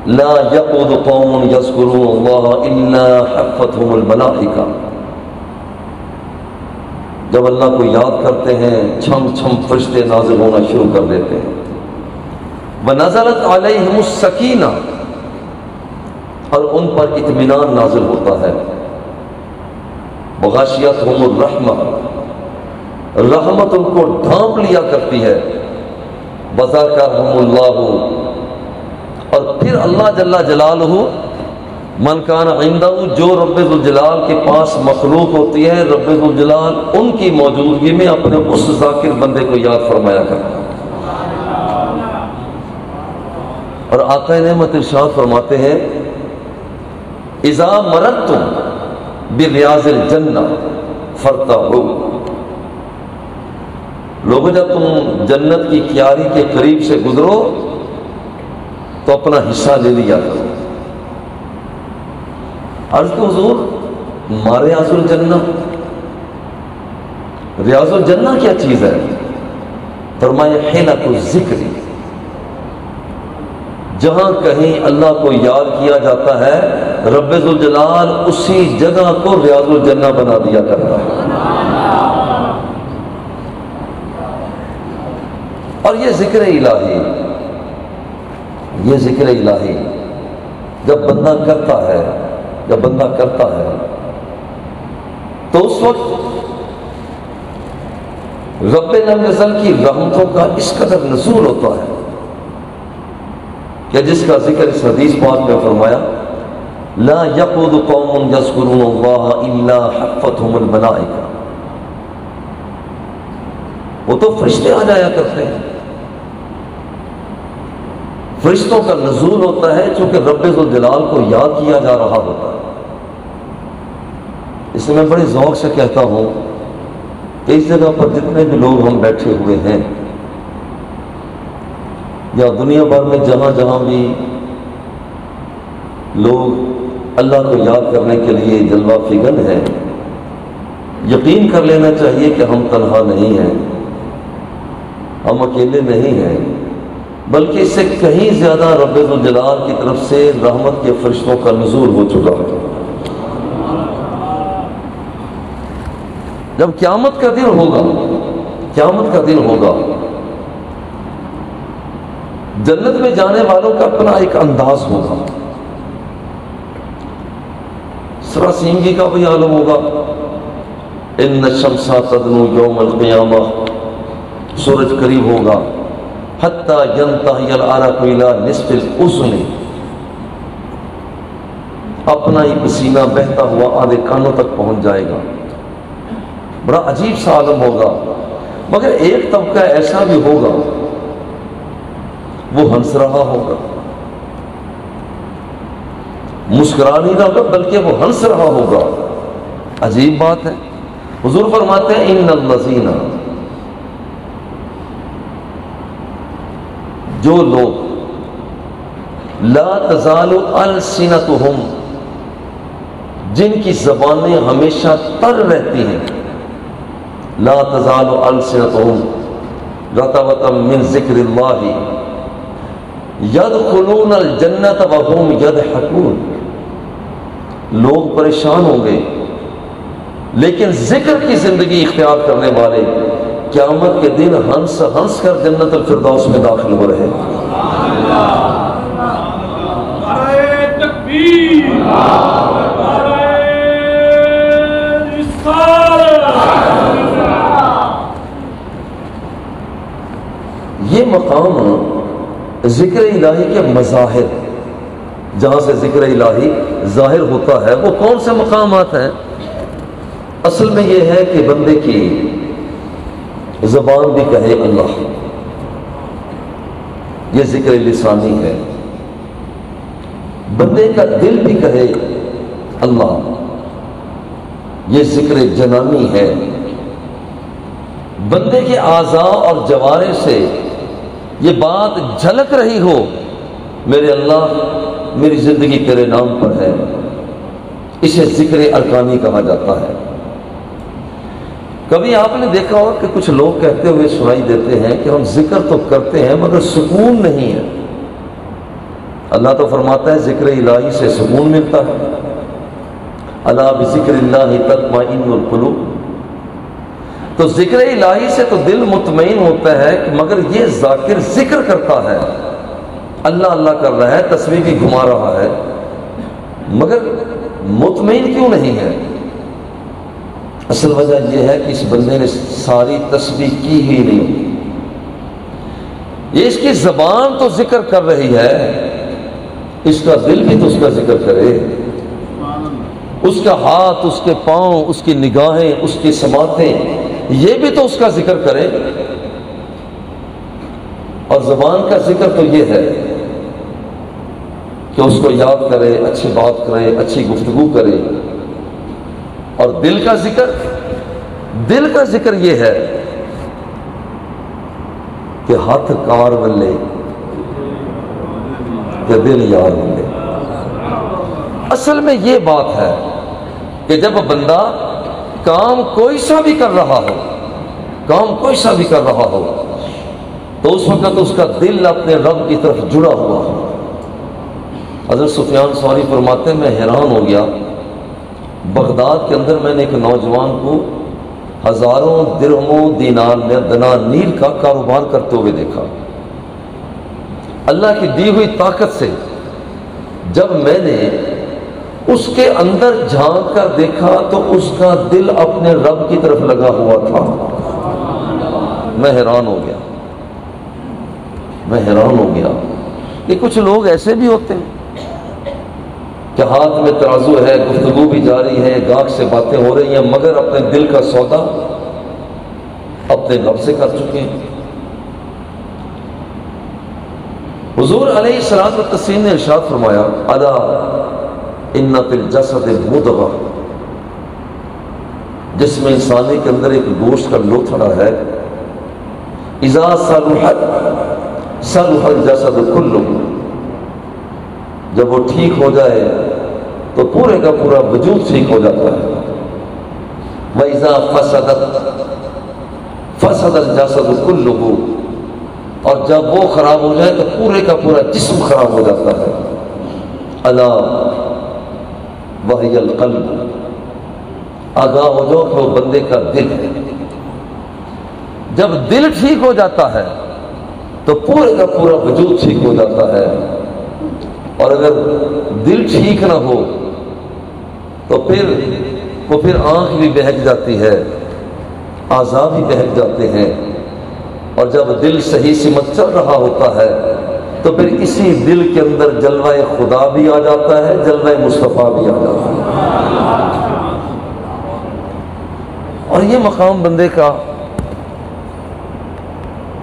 لا یقعد قوم یذکرون اللہ الا حفتهم الملائکہ، جب اللہ کو یاد کرتے ہیں چھم چھم فرشتے نازل ہونا شروع کر دیتے ہیں۔ ونزلت علیہم السکینہ، اور ان پر اطمینان نازل ہوتا ہے۔ وغاشیتہم الرحمہ، رحمت ان کو ڈھانپ لیا کرتی ہے۔ وذکرہم اللہ، اور پھر اللہ جل جلالہ من کان عندہ، جو رب الجلال کے پاس مخلوق ہوتی ہے، رب الجلال ان کی موجودگی میں اپنے اس ذاکر بندے کو یاد فرمایا کرتا ہے۔ اور آقا نعمت ارشاد فرماتے ہیں اذا مررتم بریاض الجنہ فرتعوا، لوگوں جب تم جنت کی کیاری کے قریب سے گزرو تو اپنا حصہ لے لیا کرو۔ عرض کہ حضور ما ریاض الجنہ، ریاض الجنہ کیا چیز ہے؟ فرمایا حلق الذکر، جہاں کہیں اللہ کو یاد کیا جاتا ہے رب ذوالجلال اسی جگہ کو ریاض الجنہ بنا دیا کرتا ہے۔ اور یہ ذکر الہی، یہ ذکر الہی جب بندہ کرتا ہے، جب بندہ کرتا ہے تو اس وقت رب لم یزل کی رحمتوں کا اس قدر نزول ہوتا ہے کہ جس کا ذکر اس حدیث پاک میں فرمایا لا یقعد قوم یذکرون اللہ الا حفتهم الملائکہ، وہ تو فرشتے آ جایا کرتے ہیں، فرشتوں کا نزول ہوتا ہے چونکہ رب ذوالجلال کو یاد کیا جا رہا ہوتا ہے۔ اس میں بڑے ذوق سے کہتا ہوں کہ اس جگہ پر جتنے بھی لوگ ہم بیٹھے ہوئے ہیں یا دنیا بھر میں جہاں جہاں بھی لوگ اللہ کو یاد کرنے کے لیے جلوہ فگن ہے، یقین کر لینا چاہیے کہ ہم تنہا نہیں ہیں، ہم اکیلے نہیں ہیں، بلکہ اس سے کہیں زیادہ رب ذوالجلال کی طرف سے رحمت کے فرشتوں کا نزول ہو چکا ہے۔ جب قیامت کا دن ہوگا، قیامت کا دن ہوگا، جنت میں جانے والوں کا اپنا ایک انداز ہوگا، سراسیمگی کا بھی عالم ہوگا۔ ان الشمس تدنو یوم القیامہ، سورج قریب ہوگا، حتی ینتہی العرق الی نصف الاذن، اپنا ہی پسینہ بہتا ہوا آدھے کانوں تک پہنچ جائے گا، بڑا عجیب سا عالم ہوگا۔ مگر ایک طبقہ ایسا بھی ہوگا وہ ہنس رہا ہوگا، مسکرا نہیں رہا ہوگا بلکہ وہ ہنس رہا ہوگا۔ عجیب بات ہے۔ حضور فرماتے ہیں ان الذین، جو لوگ لا تزال السنتہم، جن کی زبانیں ہمیشہ تر رہتی ہیں، لا تزال السنتہم رطبۃ من ذکر اللہ یدخلون الجنۃ وہم یضحکون، لوگ پریشان ہوں گے لیکن ذکر کی زندگی اختیار کرنے والے قیامت کے دن ہنس ہنس کر جنت الفردوس میں داخل ہو رہے ہیں۔ یہ مقام ذکر الہی کے مظاہر، جہاں سے ذکر الہی ظاہر ہوتا ہے، وہ کون سے مقامات ہیں؟ اصل میں یہ ہے کہ بندے کی زبان بھی کہے اللہ، یہ ذکر لسانی ہے، بندے کا دل بھی کہے اللہ، یہ ذکر جنانی ہے، بندے کے اعضاء اور جوارح سے یہ بات جھلک رہی ہو میرے اللہ میری زندگی تیرے نام پر ہے، اسے ذکر ارکانی کہا جاتا ہے۔ کبھی آپ نے دیکھا ہوگا کہ کچھ لوگ کہتے ہوئے سنائی دیتے ہیں کہ ہم ذکر تو کرتے ہیں مگر سکون نہیں ہے۔ اللہ تو فرماتا ہے ذکر الہی سے سکون ملتا ہے، الا بذکر اللہ تطمئن القلوب، تو ذکر الہی سے تو دل مطمئن ہوتا ہے، مگر یہ ذاکر ذکر کرتا ہے، اللہ اللہ کر رہا ہے، تسبیح بھی گھما رہا ہے، مگر مطمئن کیوں نہیں ہے؟ اصل وجہ یہ ہے کہ اس بندے نے ساری تسبیح کی ہی نہیں، یہ اس کی زبان تو ذکر کر رہی ہے، اس کا دل بھی تو اس کا ذکر کرے، اس کا ہاتھ، اس کے پاؤں، اس کی نگاہیں، اس کی سماعتیں، یہ بھی تو اس کا ذکر کرے۔ اور زبان کا ذکر تو یہ ہے کہ اس کو یاد کرے، اچھی بات کرے، اچھی گفتگو کرے۔ اور دل کا ذکر یہ ہے کہ ہاتھ کار ولے کہ دل یار ولے۔ اصل میں یہ بات ہے کہ جب بندہ کام کوئی سا بھی کر رہا ہو تو اس وقت اس کا دل اپنے رب کی طرف جڑا ہوا ہو۔ حضرت سفیان ثوری فرماتے ہیں میں حیران ہو گیا، بغداد کے اندر میں نے ایک نوجوان کو ہزاروں درہموں دنانیر کا کاروبار کرتے ہوئے دیکھا۔ اللہ کی دی ہوئی طاقت سے جب میں نے اس کے اندر جھانک کر دیکھا تو اس کا دل اپنے رب کی طرف لگا ہوا تھا۔ میں حیران ہو گیا کہ کچھ لوگ ایسے بھی ہوتے ہیں کہ ہاتھ میں ترازو ہے، گفتگو بھی جاری ہے، گاہک سے باتیں ہو رہی ہیں، مگر اپنے دل کا سودا اپنے رب سے کر چکے ہیں۔ حضور علیہ الصلوۃ والتسلیم نے ارشاد فرمایا الا ان فی الجسد مضغہ، جسم انسانی کے اندر ایک گوشت کا لوتھڑا ہے، اذا صلحت صلح الجسد کلہ، جب وہ ٹھیک ہو جائے تو پورے کا پورا وجود ٹھیک ہو جاتا ہے۔ وَإِذَا فَسَدَ الْجَسَدُ كُلُّهُ، اور جب وہ خراب ہو جائے تو پورے کا پورا جسم خراب ہو جاتا ہے۔ الا وَهِيَ الْقَلْبُ، آگاہ ہو جاؤ کہ وہ بندے کا دل ہے۔ جب دل ٹھیک ہو جاتا ہے تو پورے کا پورا وجود ٹھیک ہو جاتا ہے، اور اگر دل ٹھیک نہ ہو تو پھر آنکھ بھی بہک جاتی ہے، اعضاء بھی بہک جاتے ہیں، اور جب دل صحیح سمت چل رہا ہوتا ہے تو پھر اسی دل کے اندر جلوہ خدا بھی آ جاتا ہے، جلوہ مصطفیٰ بھی آ جاتا ہے۔ اور یہ مقام بندے کا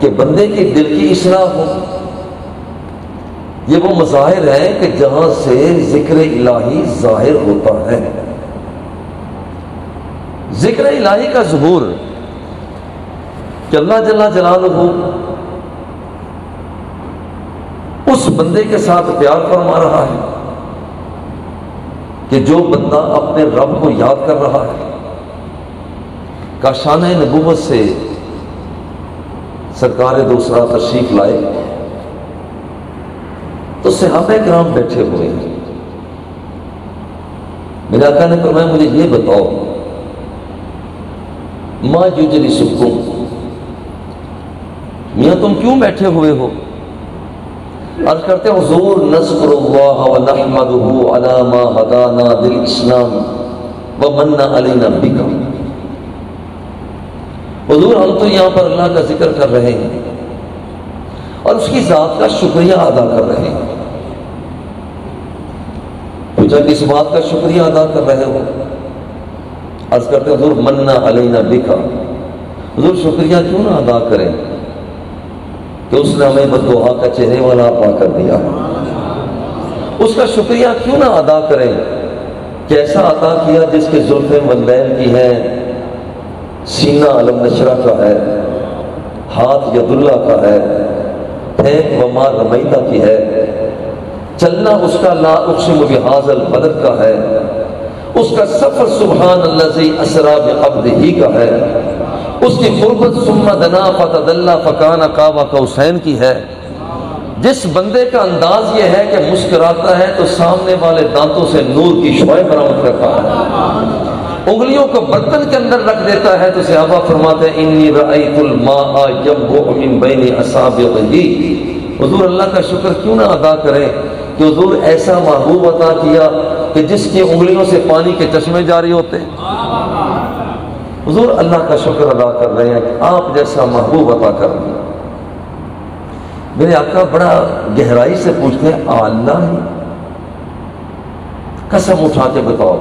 کہ بندے کی دل کی اصلاح ہو، یہ وہ مظاہر ہیں کہ جہاں سے ذکر الہی ظاہر ہوتا ہے۔ ذکر الہی کا ظہور کہ اللہ جل جلالہ اس بندے کے ساتھ پیار فرما رہا ہے کہ جو بندہ اپنے رب کو یاد کر رہا ہے۔ کاشانہ نبوت سے سرکار دوسرا تشریف لائے تو صحابہ کرام بیٹھے ہوئے ہیں۔ میرے آقا نے فرمایا مجھے یہ بتاؤ ما یجلسکم، میاں تم کیوں بیٹھے ہوئے ہو؟ عرض کرتے ہیں حضور نذکر اللہ ونحمدہ علی ما ہدانا للاسلام ومن علینا بک، حضور ہم تو یہاں پر اللہ کا ذکر کر رہے ہیں اور اس کی ذات کا شکریہ ادا کر رہے ہیں۔ پوچھا کس بات کا شکریہ ادا کر رہے ہو؟ عرض کرتے ہیں حضور من علینا بک، حضور شکریہ کیوں نہ ادا کریں کہ اس نے ہمیں بددعا کا چہرے والا عطا کر دیا، اس کا شکریہ کیوں نہ ادا کریں کہ ایسا عطا کیا جس کے زلفیں والدین کی ہیں، سینہ علم نشرہ کا ہے، ہاتھ ید اللہ کا ہے، پھینک وما رمیتہ کی ہے، چلنا اس کا لا اقسم بہذا البلد کا ہے، اس کا سفر سبحان الذی اسری بعبدہ کا ہے، اس کی قربت ثم دنا فتدلی فکان قاب قوسین کی ہے۔ جس بندے کا انداز یہ ہے کہ مسکراتا ہے تو سامنے والے دانتوں سے نور کی شعاعیں برآمد کرتا ہے، انگلیوں کو برتن کے اندر رکھ دیتا ہے تو صحابہ فرماتے ہیں انی رأیت الماء ينبع من بین اصابعہ، حضور اللہ کا شکر کیوں نہ ادا کریں کہ حضور ایسا محبوب عطا کیا کہ جس کی انگلیوں سے پانی کے چشمے جاری ہوتے ہیں۔ حضور اللہ کا شکر ادا کر رہے ہیں کہ آپ جیسا محبوب عطا کر رہے ہیں۔ میرے آقا بڑا گہرائی سے پوچھتے ہیں اللہ ہی؟ قسم اٹھا کے بتاؤ،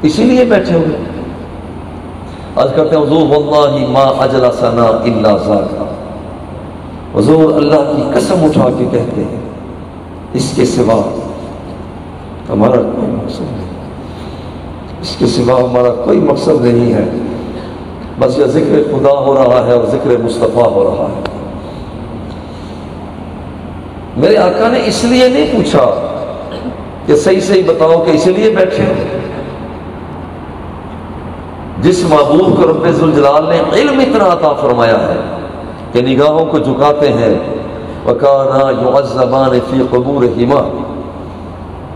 اسی لیے بیٹھے ہوئے؟ عرض کرتے ہیں حضور واللہ ما اجلسنا الا ذاک، حضور اللہ کی قسم اٹھا کے کہتے ہیں اس کے سوا ہمارا کوئی مقصد نہیں، اس کے سوا ہمارا کوئی مقصد نہیں ہے، بس یہ ذکر خدا ہو رہا ہے اور ذکر مصطفیٰ ہو رہا ہے۔ میرے آقا نے اس لیے نہیں پوچھا کہ صحیح صحیح بتاؤ کہ اسی لیے بیٹھے ہو۔ جس معبود کو رب ذوالجلال نے علم اتنا عطا فرمایا ہے کہ نگاہوں کو جھکاتے ہیں، وَكَانَا يُعَذَّبَانِ فِي قُبُورِهِمَا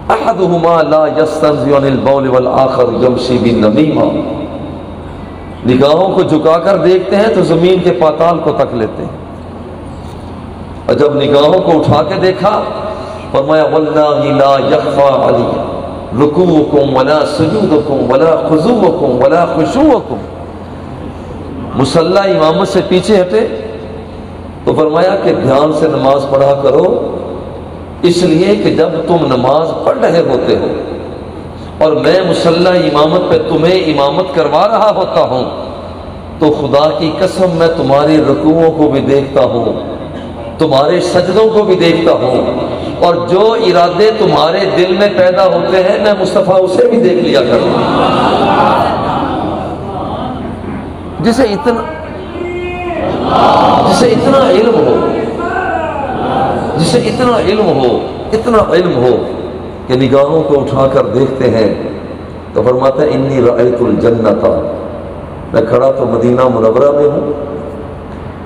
أَحَدُهُمَا لَا يَسْتَنزِعُ عَنِ الْبَوْلِ وَالْآخَرُ يَمْشِي بِالنَّمِيمَةِ۔ نگاہوں کو جھکا کر دیکھتے ہیں تو زمین کے پاتال کو تک لیتے ہیں، اور جب نگاہوں کو اٹھا کے دیکھا فرمایا وَاللَّهِ لَا يَخْفَى عَلَيَّ رُكُوعُكُمْ وَلَا سُجُودُكُمْ وَلَا خُضُوعُكُمْ وَلَا خُشُوعُكُمْ۔ مصلی امامت سے پیچھے ہٹے تو فرمایا کہ دھیان سے نماز پڑھا کرو، اس لیے کہ جب تم نماز پڑھ رہے ہوتے ہو اور میں مصلی امامت پہ تمہیں امامت کروا رہا ہوتا ہوں تو خدا کی قسم میں تمہاری رکوعوں کو بھی دیکھتا ہوں، تمہارے سجدوں کو بھی دیکھتا ہوں، اور جو ارادے تمہارے دل میں پیدا ہوتے ہیں میں مصطفیٰ اسے بھی دیکھ لیا کروں۔ جسے اتنا علم ہو، جسے اتنا علم ہو کہ نگاہوں کو اٹھا کر دیکھتے ہیں تو فرماتا ہے انی رأیت الجنت، میں کھڑا تو مدینہ منورہ میں ہوں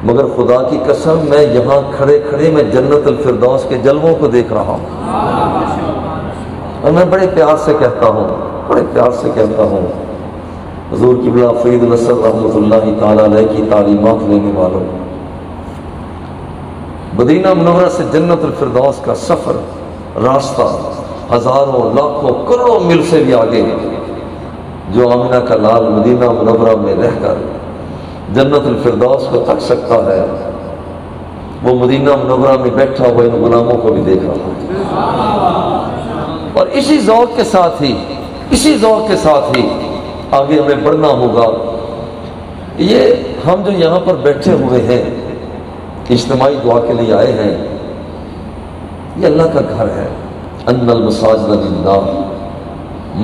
مگر خدا کی قسم میں یہاں کھڑے کھڑے میں جنت الفردوس کے جلووں کو دیکھ رہا ہوں، اور میں بڑے پیار سے کہتا ہوں حضور قبلہ فرید نصر رحمۃ اللہ تعالیٰ علیہ کی تعلیمات لینے والوں، مدینہ منورہ سے جنت الفردوس کا سفر، راستہ ہزاروں لاکھوں کروڑوں میل سے بھی آگے ہے۔ جو آمنہ کا لال مدینہ منورہ میں رہ کر جنت الفردوس کو تک سکتا ہے وہ مدینہ منورہ میں بیٹھا ہوا ان غلاموں کو بھی دیکھ رہا ہے، اور اسی ذوق کے ساتھ ہی آگے ہمیں بڑھنا ہوگا۔ یہ ہم جو یہاں پر بیٹھے ہوئے ہیں اجتماعی دعا کے لیے آئے ہیں، یہ اللہ کا گھر ہے، ان المساجد للہ،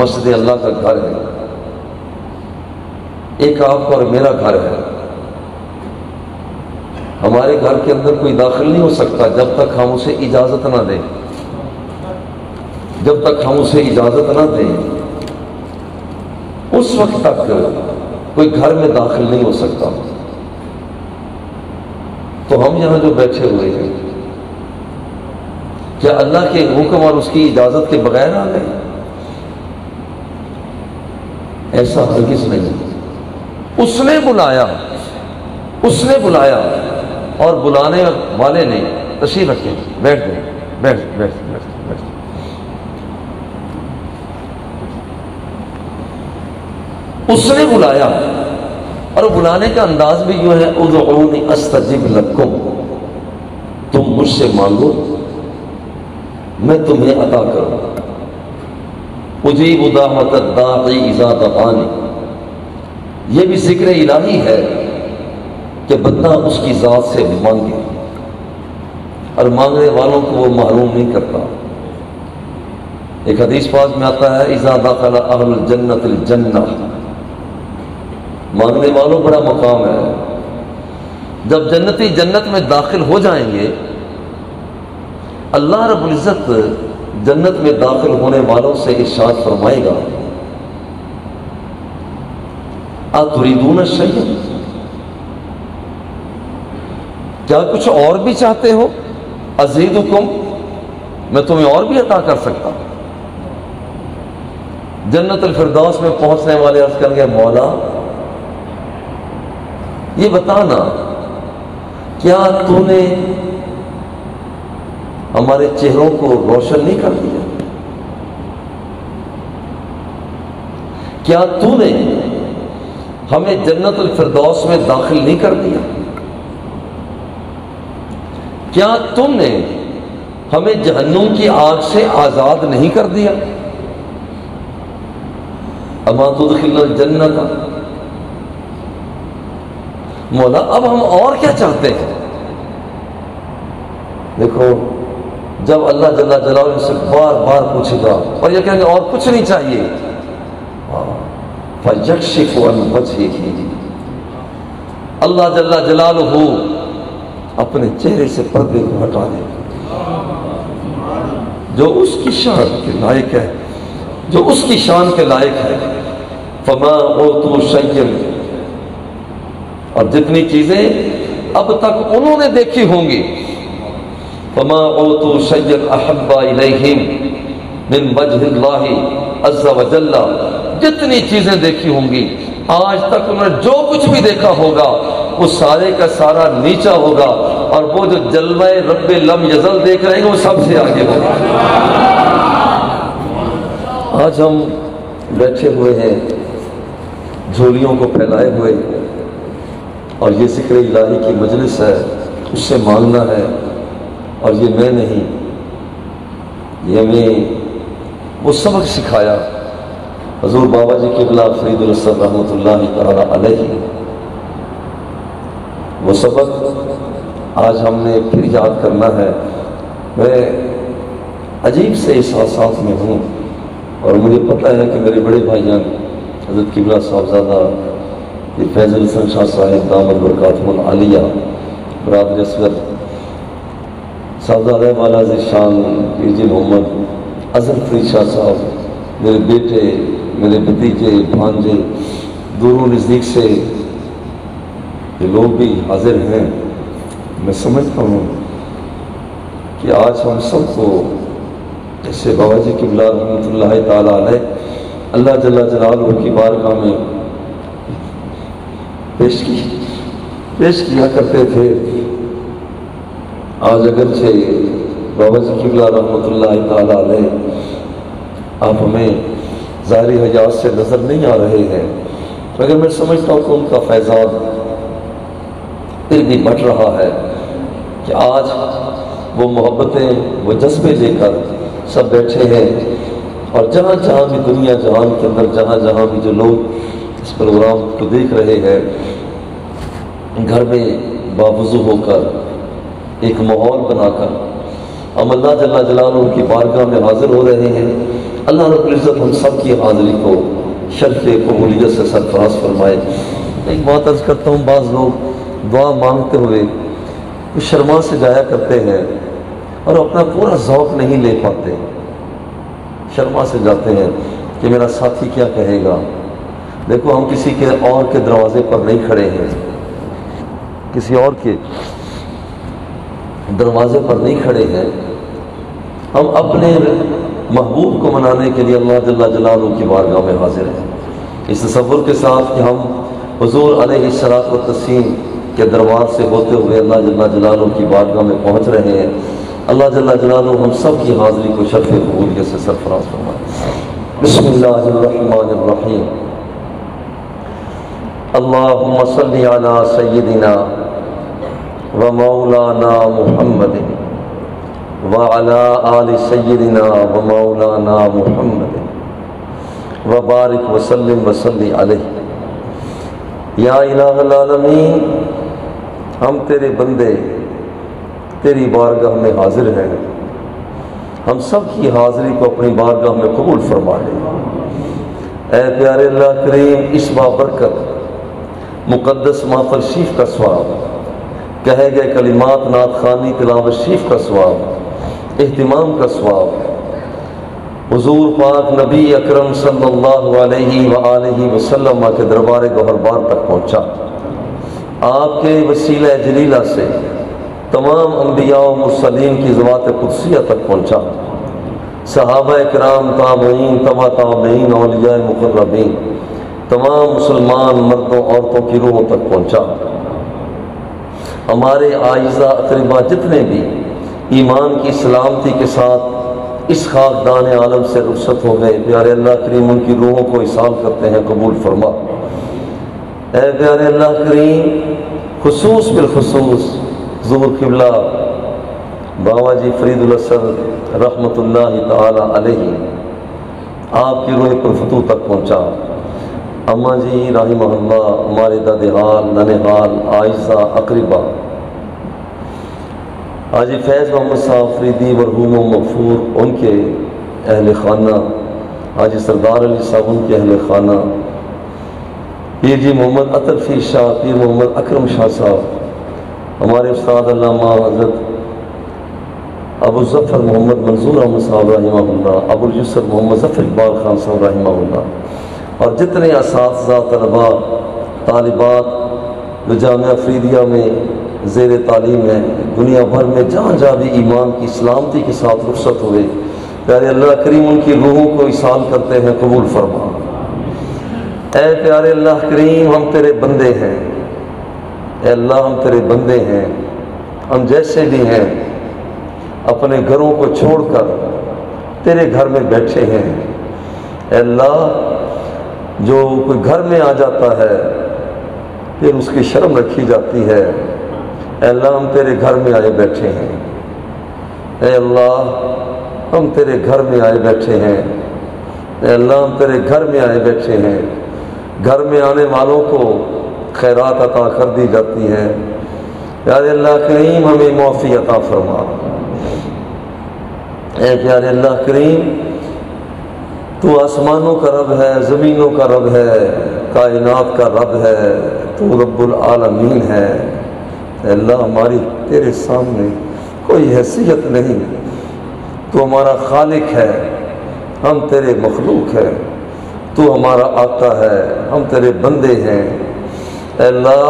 مسجد اللہ کا گھر ہے، ایک آپ کا اور میرا گھر ہے۔ ہمارے گھر کے اندر کوئی داخل نہیں ہو سکتا جب تک ہم اسے اجازت نہ دیں، اس وقت تک کوئی گھر میں داخل نہیں ہو سکتا۔ تو ہم یہاں جو بیٹھے ہوئے ہیں کیا اللہ کے حکم اور اس کی اجازت کے بغیر آ گئے؟ ایسا ہرگز نہیں۔ اس نے بلایا اور بلانے والے نے تشریف رکھے، بیٹھ گئے، اس نے بلایا، اور بلانے کا انداز بھی یوں ہے ادعونی استجب لکم، تم مجھ سے مانگو میں تمہیں عطا کروں، اجیب دعوت الداعی اذا دعانی۔ یہ بھی ذکر الہی ہے کہ بندہ اس کی ذات سے مانگے، اور مانگنے والوں کو وہ محروم نہیں کرتا۔ ایک حدیث پاک میں آتا ہے اذا دخل اہل الجنت الجنہ، مانگنے والوں بڑا مقام ہے۔ جب جنتی جنت میں داخل ہو جائیں گے اللہ رب العزت جنت میں داخل ہونے والوں سے ارشاد فرمائے گا اتریدون شیئا، کیا کچھ اور بھی چاہتے ہو؟ ازیدکم، میں تمہیں اور بھی عطا کر سکتا ہوں۔ جنت الفردوس میں پہنچنے والے عرض کریں گے مولا یہ بتانا کیا تو نے ہمارے چہروں کو روشن نہیں کر دیا؟ کیا تو نے ہمیں جنت الفردوس میں داخل نہیں کر دیا؟ کیا تم نے ہمیں جہنم کی آگ سے آزاد نہیں کر دیا؟ اما تدخلنا الجنت، مولا اب ہم اور کیا چاہتے ہیں؟ دیکھو جب اللہ جل جلالہ سے بار بار پوچھے گا اور یہ کہیں گے اور کچھ نہیں چاہیے، فَيَكْشِفُ عَنْ وَجْهِهِ، اللہ جل جلالہ اپنے چہرے سے پردے کو ہٹا دے جو اس کی شان کے لائق ہے، جو اس کی شان کے لائق ہے۔ فَمَا أُوتُوا شَيْئًا، اور جتنی چیزیں اب تک انہوں نے دیکھی ہوں گی، فَمَا أُوتُوا شَيْئًا أَحَبَّ إِلَيْهِمْ مِنْ وَجْهِ اللَّهِ عَزَّ وَجَلَّ، جتنی چیزیں دیکھی ہوں گی آج تک انہوں نے جو کچھ بھی دیکھا ہوگا وہ سارے کا سارا نیچا ہوگا، اور وہ جو جلوہ رب لم یزل دیکھ رہے ہیں وہ سب سے آگے ہوگا۔ آج ہم بیٹھے ہوئے ہیں جھولیوں کو پھیلائے ہوئے، اور یہ ذکر الہی کی مجلس ہے، اس سے مانگنا ہے، اور یہ میں نہیں، یہ ہمیں وہ سبق سکھایا حضور بابا جی قبلہ فرید الاسد رحمۃ اللہ تعالی علیہ، وہ سبق آج ہم نے پھر یاد کرنا ہے۔ میں عجیب سے احساسات میں ہوں، اور مجھے پتہ ہے کہ میرے بڑے بھائیان حضرت قبلہ صاحبزادہ یہ فیض الحسن شاہ صاحب دامت برکاتہم العالیہ، برادر اصغر صاحبزادہ والا شان جی محمد اظہر فرید شاہ صاحب، میرے بیٹے، میرے بھتیجے، بھانجے، دور و نزدیک سے یہ لوگ بھی حاضر ہیں۔ میں سمجھتا ہوں کہ آج ہم سب کو جیسے بابا جی قبلہ رحمۃ اللہ تعالیٰ علیہ اللہ جل جلالہ کی بارگاہ میں پیش کیا کرتے تھے، آج اگرچہ بابا جی قبلہ رحمۃ اللہ تعالیٰ علیہ آپ ہمیں ظاہری حیات سے نظر نہیں آ رہے ہیں، مگر میں سمجھتا ہوں کہ ان کا فیضان پھر بھی بڑھ رہا ہے کہ آج وہ محبتیں، وہ جذبے لے کر سب بیٹھے ہیں، اور جہاں جہاں بھی دنیا جہان کے اندر جہاں جہاں بھی جو لوگ اس پروگرام کو دیکھ رہے ہیں، گھر میں باوضو ہو کر ایک ماحول بنا کر ہم اللہ جل جلالہ کی بارگاہ میں حاضر ہو رہے ہیں۔ اللہ رب العزت ہم سب کی حاضری کو شرف قبولیت سے سرفراز فرمائے۔ ایک بات عرض کرتا ہوں، بعض لوگ دعا مانگتے ہوئے کچھ شرما سے جایا کرتے ہیں اور اپنا پورا ذوق نہیں لے پاتے، شرما سے جاتے ہیں کہ میرا ساتھی کیا کہے گا۔ دیکھو ہم کسی کے اور کے دروازے پر نہیں کھڑے ہیں، کسی اور کے دروازے پر نہیں کھڑے ہیں، ہم اپنے محبوب کو منانے کے لیے اللہ جل جلالہ کی بارگاہ میں حاضر ہیں، اس تصور کے ساتھ کہ ہم حضور علیہ الصلوۃ والتسلیم کے دربار سے ہوتے ہوئے اللہ جل جلالہ کی بارگاہ میں پہنچ رہے ہیں۔ اللہ جل جلالہ ہم سب کی حاضری کو شرف قبولیت سے سرفراز فرمائے۔ بسم اللہ الرحمن الرحیم، اللہم صلی علی سیدنا و مولانا محمد وعلی آل سیدنا و مولانا محمد وبارک وسلم وصلی علیہ۔ یا الہ العالمین، ہم تیرے بندے تیری بارگاہ میں حاضر ہیں، ہم سب کی حاضری کو اپنی بارگاہ میں قبول فرما لے۔ اے پیارے اللہ کریم، اس بابرکت مقدس محفل شریف کا ثواب، کہے گئے کلمات نعت خوانی تلاوت شریف کا ثواب، اہتمام کا ثواب حضور پاک نبی اکرم صلی اللہ علیہ وآلہ وسلم کے دربار گوہر بار تک پہنچا۔ آپ کے وسیلہ جلیلہ سے تمام انبیاء و مرسلین کی ذوات قدسیہ تک پہنچا، صحابہ کرام، تابعین، تبع تابعین، اولیاء مقربین، تمام مسلمان مردوں عورتوں کی روحوں تک پہنچا۔ ہمارے عاجزہ اقربا جتنے بھی ایمان کی سلامتی کے ساتھ اس خاکدان عالم سے رخصت ہو گئے، پیارے اللہ کریم ان کی روحوں کو اصال کرتے ہیں، قبول فرما۔ اے پیارے اللہ کریم، خصوص بالخصوص ظہور قبلہ بابا جی فرید الاسد رحمۃ اللہ تعالی علیہ، آپ کی روح پرفتو تک پہنچا۔ اماں جی رحمہ اللہ، ہمارے دادے حال، ننے حال، عائشہ، اقربا، حاجی فیض محمد صاحب فریدی مرحوم و مغفور، ان کے اہل خانہ، حاجی سردار علی صاحب ان کے اہل خانہ، پیر جی محمد عطر فیر شاہ، پیر محمد اکرم شاہ صاحب، ہمارے استاد علامہ حضرت ابو ظفر محمد منظور احمد صاحب رحمہ اللہ، ابو الجسر محمد ظفر اقبال خان صاحب رحمہ اللہ، اور جتنے اساتذہ، طلباء، طالبات جو جامعہ فریدیہ میں زیر تعلیم ہیں، دنیا بھر میں جہاں جہاں بھی ایمان کی سلامتی کے ساتھ رخصت ہوئے، پیارے اللہ کریم ان کی روحوں کو اصال کرتے ہیں، قبول فرما۔ اے پیارے اللہ کریم، ہم تیرے بندے ہیں، اے اللہ ہم تیرے بندے ہیں، ہم جیسے بھی ہیں اپنے گھروں کو چھوڑ کر تیرے گھر میں بیٹھے ہیں۔ اے اللہ جو کوئی گھر میں آ جاتا ہے پھر اس کی شرم رکھی جاتی ہے، اے اللہ ہم تیرے گھر میں آئے بیٹھے ہیں، اے اللہ ہم تیرے گھر میں آئے بیٹھے ہیں، اے اللہ ہم تیرے گھر میں آئے بیٹھے ہیں۔ گھر میں آنے والوں کو خیرات عطا کر دی جاتی ہے، پیارے اللہ کریم ہمیں معافی عطا فرما۔ اے پیارے اللہ کریم، تو آسمانوں کا رب ہے، زمینوں کا رب ہے، کائنات کا رب ہے، تو رب العالمین ہے۔ اے اللہ ہماری تیرے سامنے کوئی حیثیت نہیں، تو ہمارا خالق ہے، ہم تیرے مخلوق ہیں، تو ہمارا آقا ہے، ہم تیرے بندے ہیں۔ اے اللہ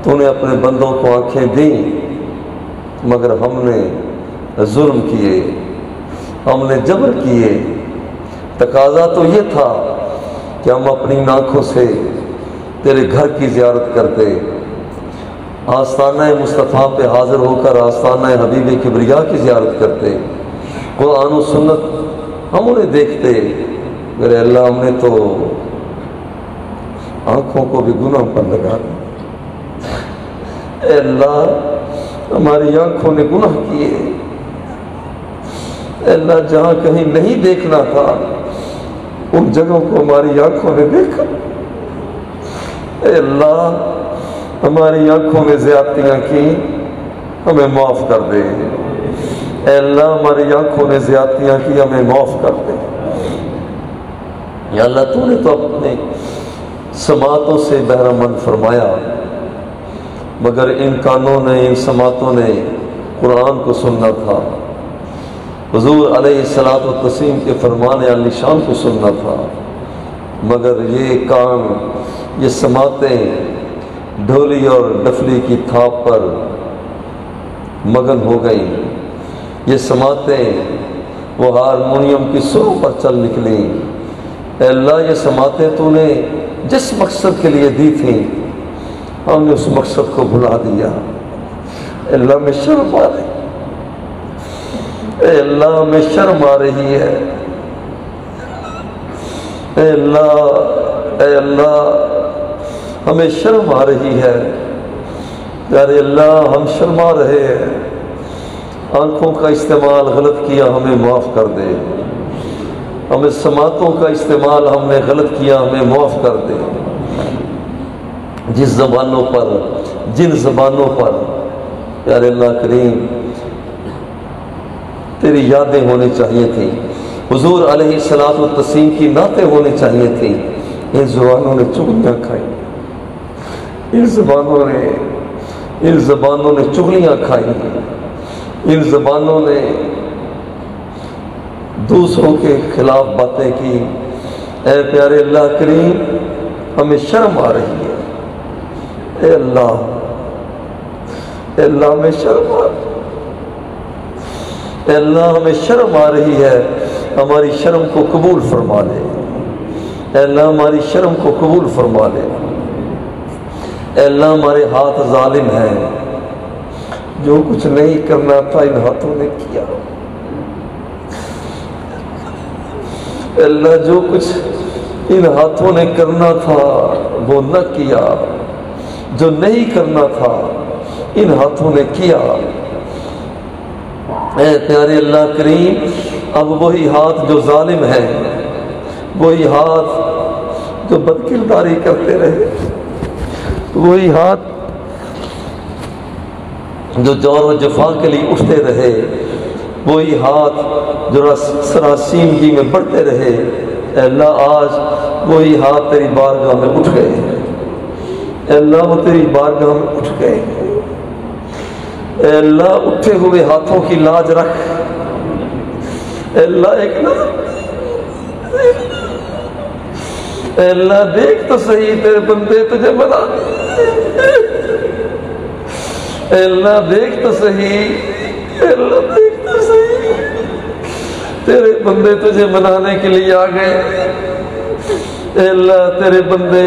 تو نے اپنے بندوں کو آنکھیں دیں، مگر ہم نے ظلم کیے، ہم نے جبر کیے۔ تقاضا تو یہ تھا کہ ہم اپنی آنکھوں سے تیرے گھر کی زیارت کرتے، آستانہ مصطفیٰ پہ حاضر ہو کر آستانہ حبیب کبریا کی زیارت کرتے، قرآن و سنت ہم انہیں دیکھتے، میرے اللہ ہم نے تو آنکھوں کو بھی گناہ پر لگا دیا۔ اے اللہ ہماری آنکھوں نے گناہ کیے، اے اللہ جہاں کہیں نہیں دیکھنا تھا ان جگہوں کو ہماری آنکھوں نے دیکھا۔ اے اللہ ہماری آنکھوں نے زیادتیاں کی، ہمیں معاف کر دے۔ اے اللہ ہماری آنکھوں نے زیادتیاں کی، ہمیں معاف کر دے۔ یا اللہ تو نے تو اپنے سماعتوں سے بہرمند فرمایا، مگر ان کانوں نے، ان سماعتوں نے قرآن کو سننا تھا، حضور علیہ الصلوۃ والتسلیم کے فرمان عالی شان کو سننا تھا، مگر یہ کان، یہ سماعتیں ڈھولی اور ڈفلی کی تھاپ پر مگن ہو گئیں، یہ سماعتیں وہ ہارمونیم کی سروں پر چل نکلیں۔ اے اللہ یہ سماعتیں تو نے جس مقصد کے لیے دی تھیں ہم نے اس مقصد کو بھلا دیا۔ اے اللہ میں شرم آ رہی، اے اللہ میں شرم آ رہی ہے، اے اللہ ہمیں شرم آ رہی ہے، پیارے اللہ ہم شرما رہے ہیں، آنکھوں کا استعمال غلط کیا، ہمیں معاف کر دے، ہمیں سماعتوں کا استعمال ہم نے غلط کیا، ہمیں معاف کر دے۔ جس زبانوں پر، جن زبانوں پر پیارے اللہ کریم تیری یادیں ہونی چاہیے تھیں، حضور علیہ الصلوۃ والتسلیم کی نعتیں ہونی چاہیے تھیں، ان زبانوں نے چغلیاں کھائیں، ان زبانوں نے چغلیاں کھائیں، ان زبانوں نے دوسروں کے خلاف باتیں کی۔ اے پیارے اللہ کریم ہمیں شرم آ رہی ہے، اے اللہ ہمیں شرم آ رہی ہے، اے اللہ ہمیں شرم آ رہی ہے، ہماری شرم کو قبول فرما لے، اے اللہ ہماری شرم کو قبول فرما لے۔ اے اللہ ہمارے ہاتھ ظالم ہیں، جو کچھ نہیں کرنا تھا ان ہاتھوں نے کیا۔ اے اللہ جو کچھ ان ہاتھوں نے کرنا تھا وہ نہ کیا، جو نہیں کرنا تھا ان ہاتھوں نے کیا۔ اے پیارے اللہ کریم اب وہی ہاتھ جو ظالم ہے، وہی ہاتھ جو بدکرداری کرتے رہے، وہی ہاتھ جو جور و جفا کے لیے اٹھتے رہے، وہی ہاتھ جو سراسیمگی میں بڑھتے رہے، اے اللہ آج وہی ہاتھ تیری بارگاہ میں اٹھ گئے، اے اللہ وہ تیری بارگاہ میں اٹھ گئے، اے اللہ اٹھے ہوئے ہاتھوں کی لاج رکھ، اے اللہ ایک نظر، اے اللہ دیکھ تو صحیح تیرے بندے تجھے بنا، اے اللہ دیکھ تو صحیح، اے اللہ دیکھ تو صحیح، تیرے بندے تجھے منانے کے لیے آ گئے، اے اللہ تیرے بندے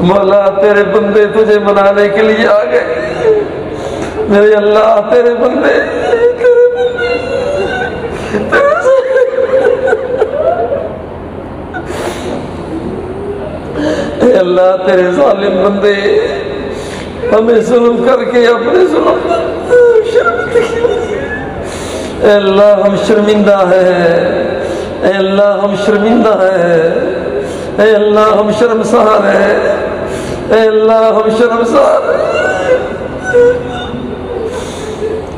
مولا تیرے بندے تجھے منانے کے لیے آ گئے، میرے اللہ تیرے بندے اے اللہ تیرے ظالم بندے ہمیں ظلم کر کے اپنے ظلم اے اللہ ہم شرمندہ ہیں، اے اللہ ہم شرمندہ ہیں، اے اللہ ہم شرمسار ہیں، اے اللہ ہم شرمسار ہیں،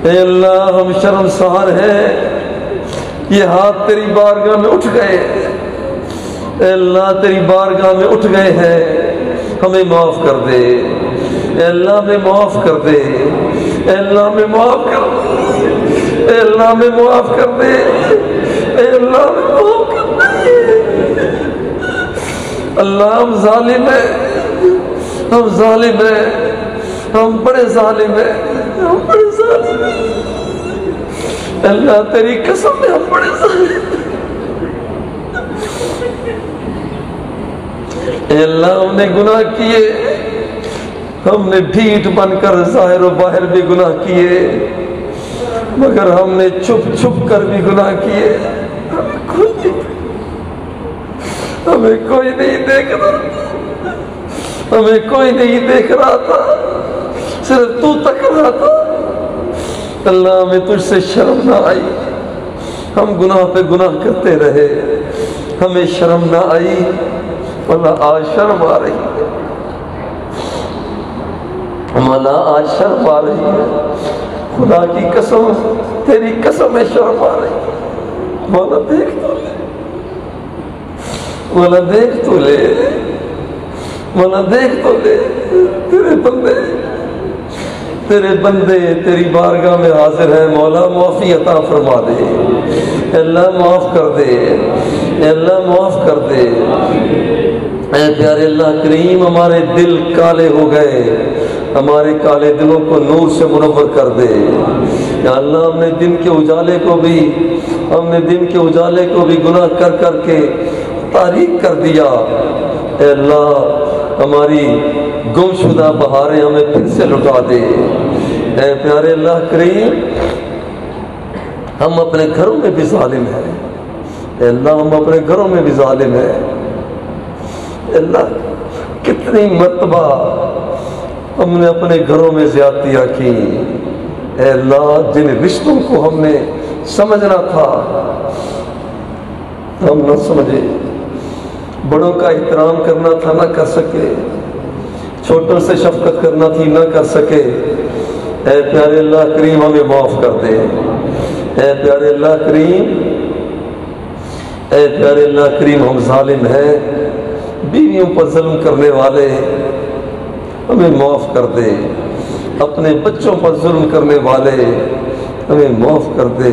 اے اللہ ہم شرمسار ہیں، یہ ہاتھ تیری بارگاہ میں اٹھ گئے، اے اللہ تیری بارگاہ میں اٹھ گئے ہیں، ہمیں معاف کر دے، اے اللہ ہمیں معاف کر دے، اے اللہ ہمیں معاف کر دے، اے اللہ ہمیں معاف کر دے، اے اللہ ہمیں معاف کر دے، اللہ ہم ظالم ہیں، ہم ظالم ہیں، ہم بڑے ظالم ہیں، ہم بڑے ظالم ہیں، اللہ تیری قسم ہے ہم بڑے ظالم ہیں، اے اللہ ہم نے گناہ کیے، ہم نے بھیٹ بن کر ظاہر و باہر بھی گناہ کیے، مگر ہم نے چھپ چھپ کر بھی گناہ کیے، ہمیں کوئی نہیں دیکھ رہا، ہمیں کوئی نہیں دیکھ رہا تھا، صرف تو تک رہا تھا، اللہ ہمیں تجھ سے شرم نہ آئی، ہم گناہ پہ گناہ کرتے رہے، ہمیں شرم نہ آئی، اللہ آج شرم آ رہی ہے، مولا آج شرم آ رہی ہے، خدا کی قسم تیری قسم ہے شرم آ رہی ہے، مولا دیکھ تو لے، مولا دیکھ تو لے، مولا دیکھ تو لے، تیرے بندے تیری بارگاہ میں حاضر ہیں، مولا معافی عطا فرما دے، اے اللہ معاف کر دے، اے اللہ معاف کر دے، اے پیارے اللہ کریم ہمارے دل کالے ہو گئے، ہمارے کالے دلوں کو نور سے منور کر دے، یا اللہ ہم نے دن کے اجالے کو بھی گناہ کر کر کے تاریک کر دیا، اے اللہ ہماری گم شدہ بہاریں ہمیں پھر سے لٹا دے، اے پیارے اللہ کریم ہم اپنے گھروں میں بھی ظالم ہیں، اے اللہ ہم اپنے گھروں میں بھی ظالم ہیں، اے اللہ کتنی مرتبہ ہم نے اپنے گھروں میں زیادتیاں کی، اے اللہ جن رشتوں کو ہم نے سمجھنا تھا ہم نہ سمجھے، بڑوں کا احترام کرنا تھا نہ کر سکے، چھوٹوں سے شفقت کرنا تھی نہ کر سکے، اے پیارے اللہ کریم ہمیں معاف کر دے، اے پیارے اللہ کریم، اے پیارے اللہ کریم ہم ظالم ہیں، بیویوں پر ظلم کرنے والے، ہمیں معاف کر دے، اپنے بچوں پر ظلم کرنے والے ہمیں معاف کر دے،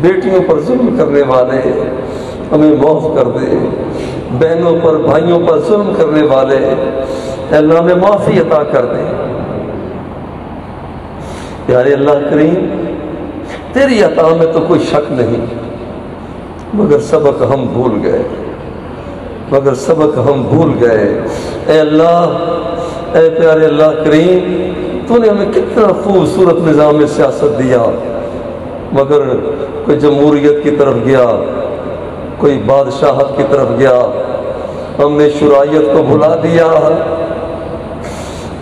بیٹیوں پر ظلم کرنے والے ہمیں معاف کر دے، بہنوں پر بھائیوں پر ظلم کرنے والے اللہ ہمیں معافی عطا کر دے، پیارے اللہ کریم تیری عطا میں تو کوئی شک نہیں، مگر سبق ہم بھول گئے، اے اللہ، اے پیارے اللہ کریم تو نے ہمیں کتنا خوبصورت نظام سیاست دیا، مگر کوئی جمہوریت کی طرف گیا، کوئی بادشاہت کی طرف گیا، ہم نے شرائعت کو بھلا دیا،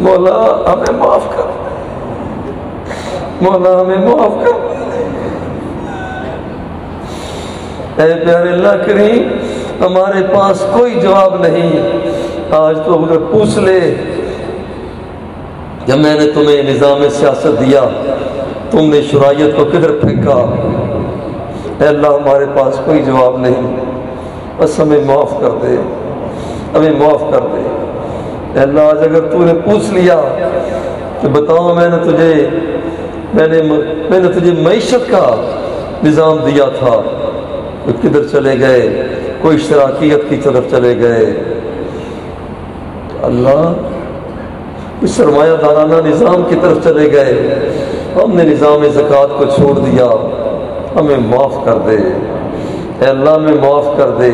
مولا ہمیں معاف کر، مولا ہمیں معاف کر، اے پیارے اللہ کریم ہمارے پاس کوئی جواب نہیں، آج تو اگر پوچھ لے جب میں نے تمہیں نظام سیاست دیا تم نے شرائعت کو کدھر پھینکا؟ اے اللہ ہمارے پاس کوئی جواب نہیں، بس ہمیں معاف کر دے، ہمیں معاف کر دے۔ اے اللہ آج اگر تو نے پوچھ لیا کہ بتاؤ میں نے تجھے معیشت کا نظام دیا تھا تو کدھر چلے گئے؟ کوئی اشتراکیت کی طرف چلے گئے۔ اللہ کوئی سرمایہ دارانہ نظام کی طرف چلے گئے، ہم نے نظام زکوٰۃ کو چھوڑ دیا، ہمیں معاف کر دے اے اللہ، ہمیں معاف کر دے۔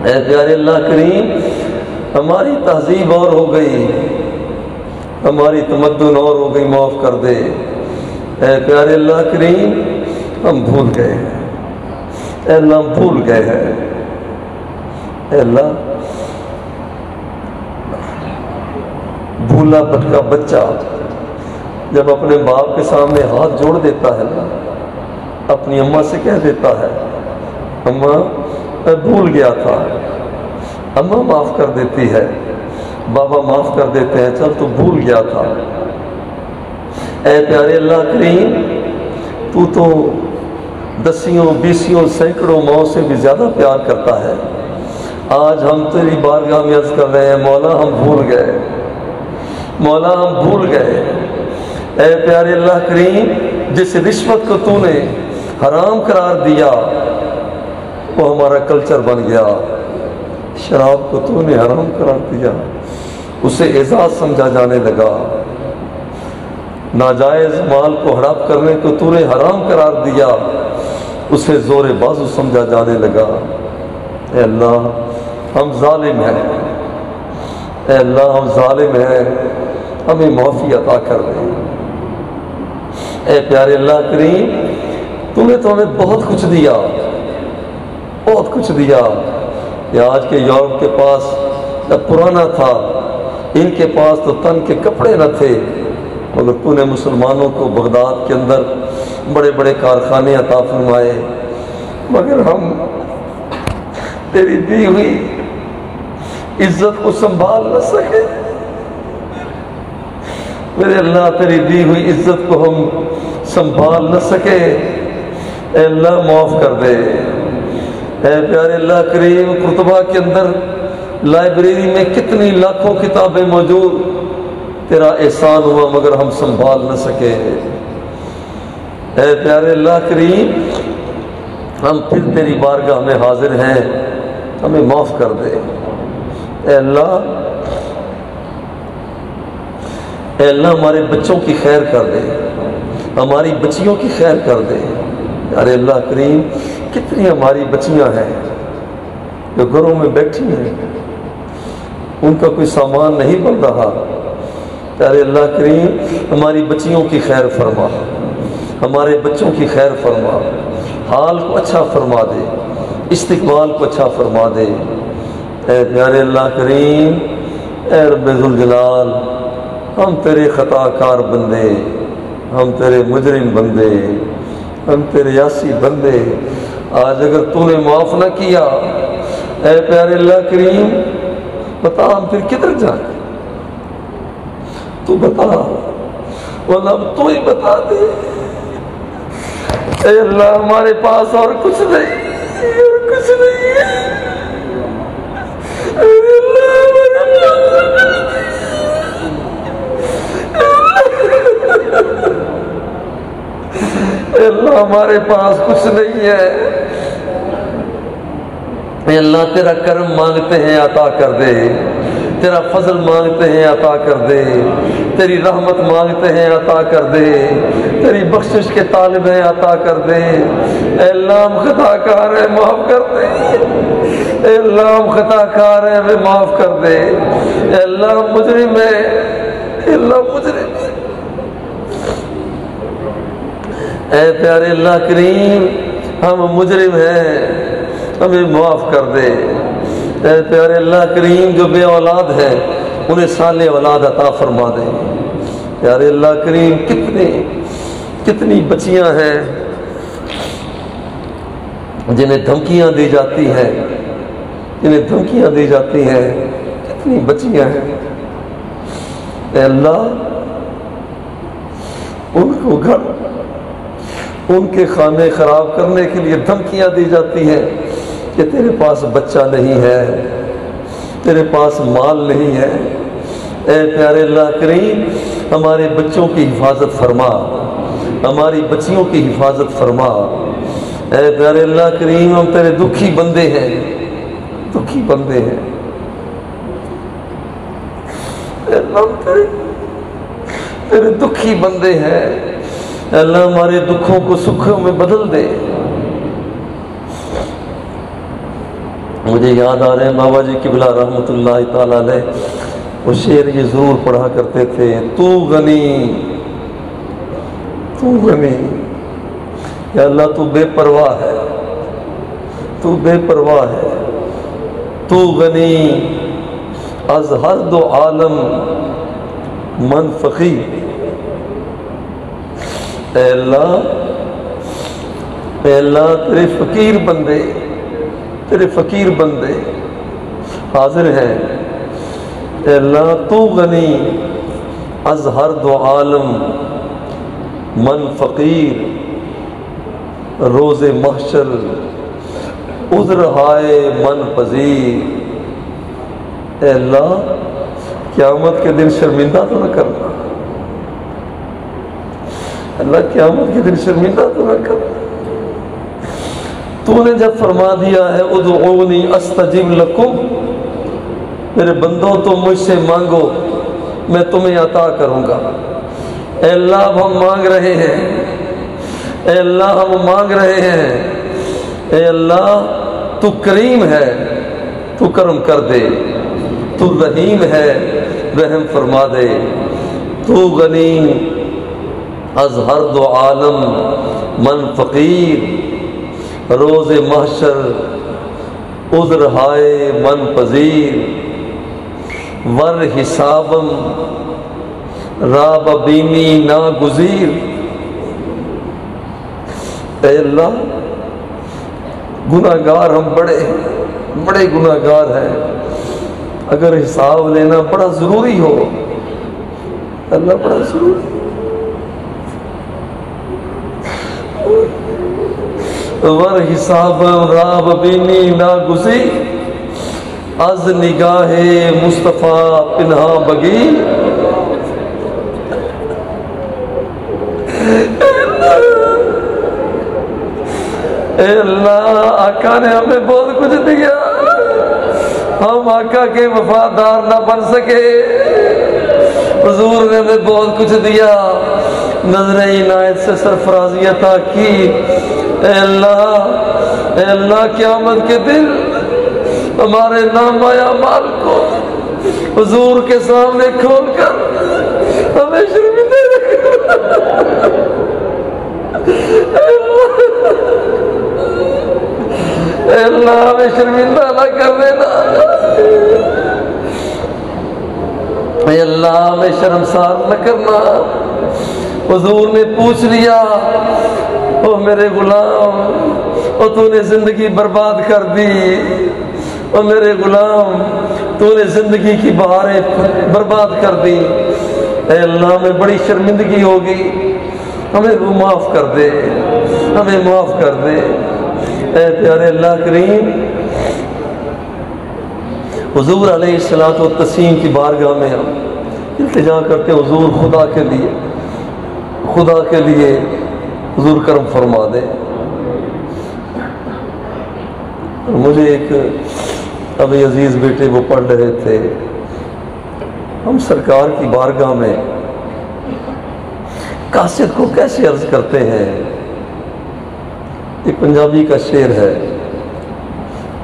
اے پیارے اللہ کریم ہماری تہذیب اور ہو گئی، ہماری تمدن اور ہو گئی، معاف کر دے اے پیارے اللہ کریم، ہم بھول گئے ہیں اے اللہ، ہم بھول گئے ہیں اے اللہ۔ بھولا بھٹکا بچہ جب اپنے باپ کے سامنے ہاتھ جوڑ دیتا ہے نا، اپنی اماں سے کہہ دیتا ہے اماں میں بھول گیا تھا، اماں معاف کر دیتی ہے، بابا معاف کر دیتے ہیں، چل تو بھول گیا تھا۔ اے پیارے اللہ کریم تو دسیوں بیسیوں سینکڑوں ماؤں سے بھی زیادہ پیار کرتا ہے۔ آج ہم تیری بارگاہ میں عرض کر رہے ہیں مولا ہم بھول گئے، مولا ہم بھول گئے۔ اے پیارے اللہ کریم جس رشوت کو تو نے حرام قرار دیا وہ ہمارا کلچر بن گیا، شراب کو تو نے حرام قرار دیا، اسے اعزاز سمجھا جانے لگا، ناجائز مال کو ہڑپ کرنے کو تو نے حرام قرار دیا، اسے زور بازو سمجھا جانے لگا۔ اے اللہ ہم ظالم ہیں، اے اللہ ہم ظالم ہیں، ہمیں معافی عطا کر دے۔ اے پیارے اللہ کریم تو نے تو ہمیں بہت کچھ دیا، بہت کچھ دیا۔ کہ آج کے یورپ کے پاس جب پرانا تھا، ان کے پاس تو تن کے کپڑے نہ تھے، مگر تو نے مسلمانوں کو بغداد کے اندر بڑے بڑے کارخانے عطا فرمائے، مگر ہم تیری دی ہوئی عزت کو سنبھال نہ سکے۔ میرے اللہ تیری دی ہوئی عزت کو ہم سنبھال نہ سکے، اے اللہ معاف کر دے۔ اے پیارے اللہ کریم قرطبہ کے اندر لائبریری میں کتنی لاکھوں کتابیں موجود، تیرا احسان ہوا مگر ہم سنبھال نہ سکے۔ اے پیارے اللہ کریم ہم پھر تیری بارگاہ میں حاضر ہیں، ہمیں معاف کر دے اے اللہ۔ اے اللہ ہمارے بچوں کی خیر کر دے، ہماری بچیوں کی خیر کر دے۔ ارے اللہ کریم کتنی ہماری بچیاں ہیں جو گھروں میں بیٹھی ہیں، ان کا کوئی سامان نہیں بن رہا۔ ارے اللہ کریم ہماری بچیوں کی خیر فرما، ہمارے بچوں کی خیر فرما، حال کو اچھا فرما دے، استقبال کو اچھا فرما دے۔ اے پیارے اللہ کریم اے رب ذوالجلال ہم تیرے خطا کار بندے، ہم تیرے مجرم بندے، ہم تیرے عاصی بندے، آج اگر تو نے معاف نہ کیا اے پیارے اللہ کریم بتا ہم پھر کدھر جائیں؟ تو بتا، واللہ اب تو ہی بتا دے اے اللہ، ہمارے پاس اور کچھ نہیں، اور کچھ نہیں ہے اے اللہ ہمارے پاس کچھ نہیں ہے۔ اے اللہ تیرا کرم مانگتے ہیں عطا کر دے، تیرا فضل مانگتے ہیں عطا کر دے، تیری رحمت مانگتے ہیں عطا کر دے، تیری بخشش کے طالب ہیں عطا کر دے۔ اے اللہ ہم خطا کار ہیں معاف کر دے، اے اللہ ہم خطا کار ہیں ہمیں معاف کر دے، اے اللہ ہم مجرم ہیں، اے اللہ مجرم ہیں۔ اے پیارے اللہ کریم ہم مجرم ہیں، ہمیں معاف کر دے۔ اے پیارے اللہ کریم جو بے اولاد ہے انہیں صالح اولاد عطا فرما دے۔ پیارے اللہ کریم کتنی بچیاں ہیں جنہیں دھمکیاں دی جاتی ہیں انہیں دھمکیاں دی جاتی ہیں، کتنی بچیاں ہیں اے اللہ، ان کو گھر، ان کے خانے خراب کرنے کے لیے دھمکیاں دی جاتی ہیں کہ تیرے پاس بچہ نہیں ہے، تیرے پاس مال نہیں ہے۔ اے پیارے اللہ کریم، ہمارے بچوں کی حفاظت فرما، ہماری بچیوں کی حفاظت فرما۔ اے پیارے اللہ کریم، ہم تیرے دکھی بندے ہیں، دکھی بندے ہیں۔ اے اللہ، تیرے دکھی بندے ہیں۔ اے اللہ، ہمارے دکھوں کو سکھوں میں بدل دے۔ مجھے یاد آ رہے ہیں بابا جی قبلہ رحمۃ اللہ تعالیٰ علیہ، وہ شعر یہ ضرور پڑھا کرتے تھے، تو غنی، تو غنی، یا اللہ تو بے پرواہ ہے، تو بے پرواہ ہے، تو غنی از ہر دو عالم من فقیر۔ اے اللہ، اے اللہ، تیرے فقیر بندے، تیرے فقیر بندے حاضر ہیں۔ اے اللہ، تو غنی از ہر دو عالم من فقیر، روز محشر عذر ہائے من پذیر۔ اے اللہ، قیامت کے دن شرمندہ تو نہ کرنا، اللہ قیامت کے دن شرمندہ تو نہ کرنا۔ تو نے جب فرما دیا ہے ادعونی استجب لکم، میرے بندوں تم مجھ سے مانگو میں تمہیں عطا کروں گا۔ اے اللہ، اب ہم مانگ رہے ہیں، اے اللہ ہم مانگ رہے ہیں۔ اے اللہ، تو کریم ہے، تو کرم کر دے، تو رحیم ہے، رحم فرما دے۔ تو غنی از ہر دو عالم من فقیر، روز محشر عذر ہائے من پذیر۔ ور حسابم راب بینی ناگزیر۔ اے اللہ، گناہگار ہم بڑے گناہگار ہیں، اگر حساب لینا بڑا ضروری ہو، اللہ بڑا ضروری، ور حساب راب بینی ناگزیر، از نگاہ مصطفیٰ پنہا بگی۔ اے اللہ، آقا نے ہمیں بہت کچھ دیا، ہم آقا کے وفادار نہ بن سکے، حضور نے ہمیں بہت کچھ دیا، نظر عنایت سے سرفرازی عطا کی۔ اے اللہ، قیامت کے دن ہمارے نامہ اعمال کو حضور کے سامنے کھول کر ہمیں شرمندہ رکھنا۔ اے اللہ، ہمیں شرمندہ نہ کر دینا۔ اے اللہ، ہمیں شرمسار نہ کرنا۔ حضور نے پوچھ لیا، او میرے غلام، او تو نے زندگی برباد کر دی، او میرے غلام تو نے زندگی کی بہاریں برباد کر دی۔ اے اللہ، ہمیں بڑی شرمندگی ہوگی، ہمیں وہ معاف کر دے، ہمیں معاف کر دے۔ اے پیارے اللہ کریم، حضور علیہ الصلوۃ والتسلیم کی بارگاہ میں ہم التجا کرتے ہیں، حضور خدا کے لیے حضور کرم فرما دے۔ مجھے ایک ابھی عزیز بیٹے وہ پڑھ رہے تھے، ہم سرکار کی بارگاہ میں قاصد کو کیسے عرض کرتے ہیں۔ ایک پنجابی کا شعر ہے،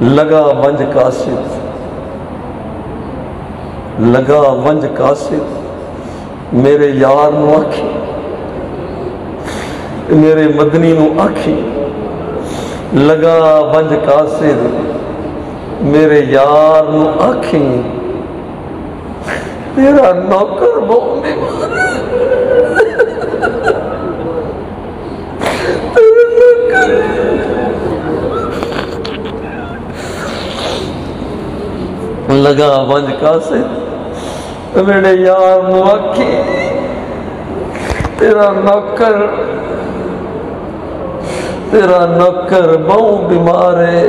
لگا ونج قاصد، لگا ونج قاصد میرے یار نو آکھی، میرے مدنی نو آکھی، لگا ونج قاصد میرے یار نو آکھی، تیرا نوکر مومن اگاں ونج کاسے میرے یار مواقع تیرا نوکر بہوں بیمار ہے،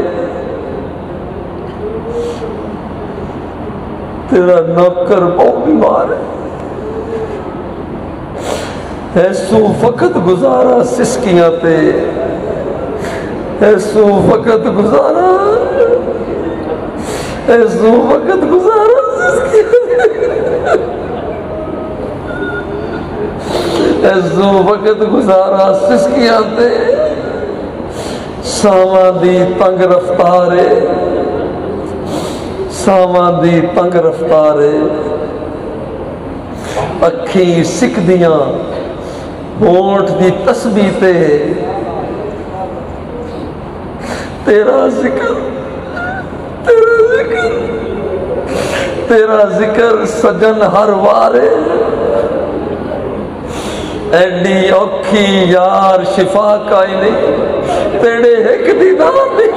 تیرا نوکر بہوں بیمار ہے سو فقط گزارا سسکیاں تے، ایسو وقت گزارا سسکیاں تے ساواں دی تنگ رفتارے اکھیں سکدیاں ہونٹ دی تسبیح تے تیرا ذکر سجن ہر وارے، ایڈی اوکھی یار شفا کائی نہیں، تیرے ایک دیدار دی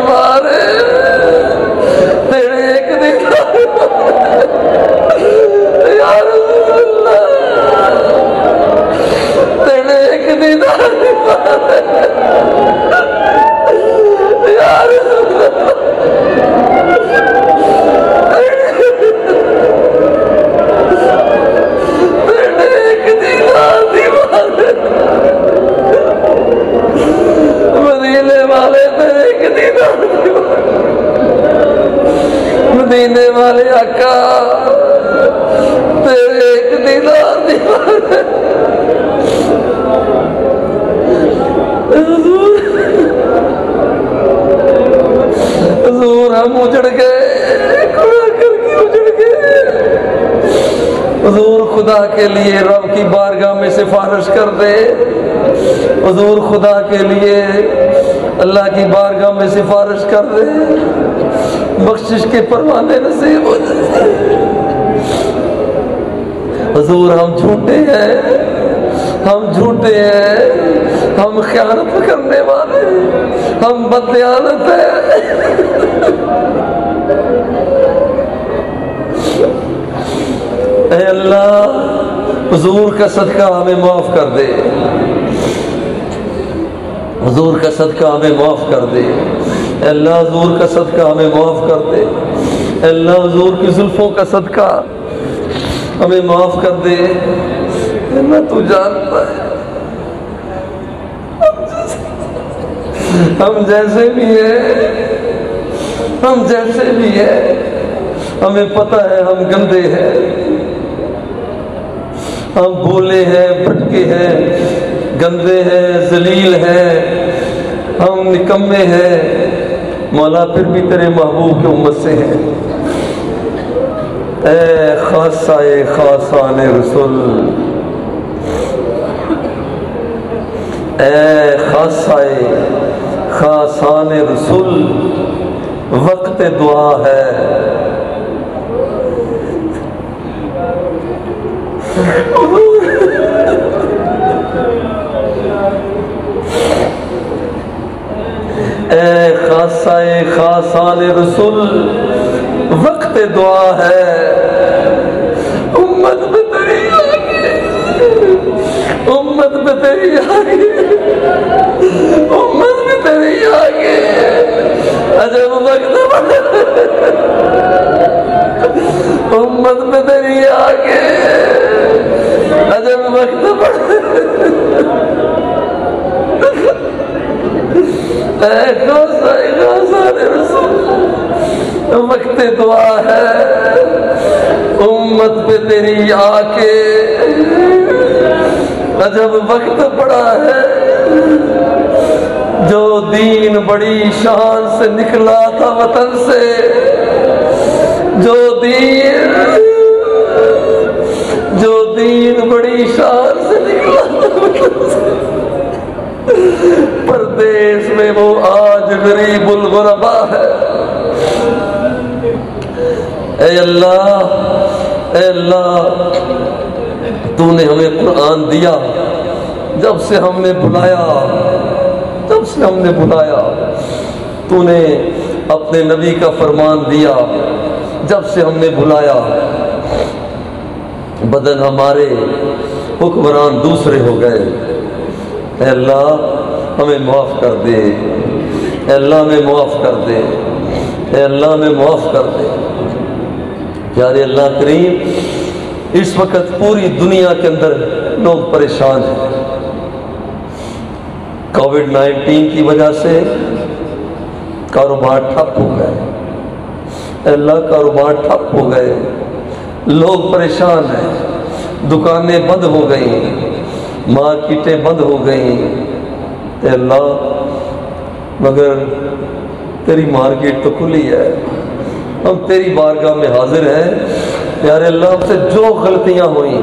مارے، تیرے ایک دیدار یا رسول اللہ، تیرے ایک دیدار دی مارے یا رسول اللہ، تیرے ایک دیدار دی مارے، مدینے والے تیرے ایک دیدار دی مارے، مدینے والے آقا تیرے ایک دیدار دی مارے، حضور ہم اجڑ گئے، کھڑا کر کے اجڑ گئے، حضور خدا کے لیے رب کی بارگاہ میں سفارش کر دے، حضور خدا کے لیے اللہ کی بارگاہ میں سفارش کر دے، بخشش کے پروانے نصیب ہو جائے۔ حضور ہم جھوٹے ہیں، ہم خیانت کرنے والے، ہم بددیانت ہیں، اے اللہ حضور کا صدقہ ہمیں معاف کر دے، حضور کا صدقہ ہمیں معاف کر دے، اے اللہ حضور کا صدقہ ہمیں معاف کر دے، اے اللہ حضور کی زلفوں کا صدقہ ہمیں معاف کر دے، اے اللہ تو جانتا ہے ہم جیسے بھی ہیں، ہمیں پتہ ہے ہم گندے ہیں، ہم بھولے ہیں، بھٹکے ہیں، گندے ہیں، ذلیل ہیں، ہم نکمے ہیں، مولا پھر بھی تیرے محبوب کی امت سے ہیں۔ اے خاصہ خاصان رسول، اے خاصہ خاصان رسول، وقت دعا ہے، اے خاصہ خاصان رسول، وقت دعا ہے، امت میں تیری آگے، امت میں تیری آگے، امت میں تیری آگے، عجب وقت امت میں تیری آگے، عجب وقت اے خاصان رسول، وقت دعا ہے، امت پہ تیری آ کے عجب وقت پڑا ہے، جو دین بڑی شان سے نکلا تھا وطن سے، جو دین بڑی شان سے نکلا تھا وطن سے، پردیس میں وہ آج غریب الغربا ہے۔ اے اللہ تو نے ہمیں قرآن دیا، جب سے ہم نے بلایا تو نے اپنے نبی کا فرمان دیا، جب سے ہم نے بھلایا بدن ہمارے حکمران دوسرے ہو گئے۔ اے اللہ ہمیں معاف کر دے، اے اللہ ہمیں معاف کر دے، اے اللہ ہمیں معاف کر دے۔ پیارے اللہ کریم، اس وقت پوری دنیا کے اندر لوگ پریشان ہیں، کووڈ-19 کی وجہ سے کاروبار ٹھپ ہو گئے، اے اللہ کاروبار ٹھپ ہو گئے، لوگ پریشان ہیں، دکانیں بند ہو گئیں، مارکیٹیں بند ہو گئیں۔ اے اللہ مگر تیری مارکیٹ تو کھلی ہے، ہم تیری بارگاہ میں حاضر ہیں۔ پیارے اللہ ہم سے جو غلطیاں ہوئیں،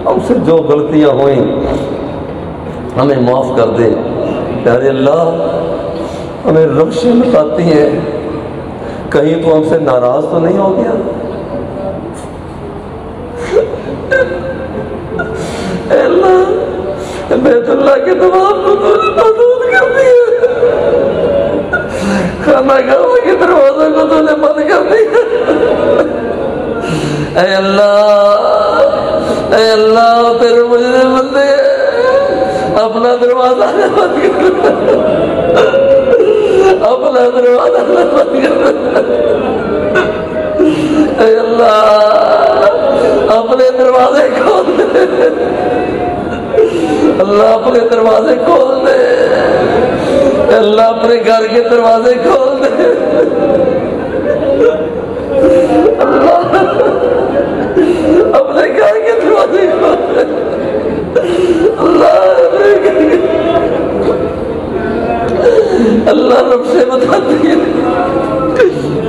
ہم سے جو غلطیاں ہوئیں ہمیں معاف کر دے۔ پیارے اللہ ہمیں ربشیں بتاتی ہیں، کہیں تو ہم سے ناراض تو نہیں ہو گیا؟ اے اللہ بیت اللہ کے تمام کو تو نے محدود کر دیا، خانہ کعبہ کے دروازوں کو تو نے بند کر دیا۔ اے اللہ تیرے مجھے بندے اپنا دروازہ نہ بند کر، اپنا دروازہ نہ بند کر۔ اے اللہ اپنے دروازے کھول دے، اللہ اپنے دروازے کھول دے، اللہ اپنے گھر کے دروازے کھول دے، اللہ اپنے گھر کے دروازے کھول دے، اللہ رب سے بتاتی ہے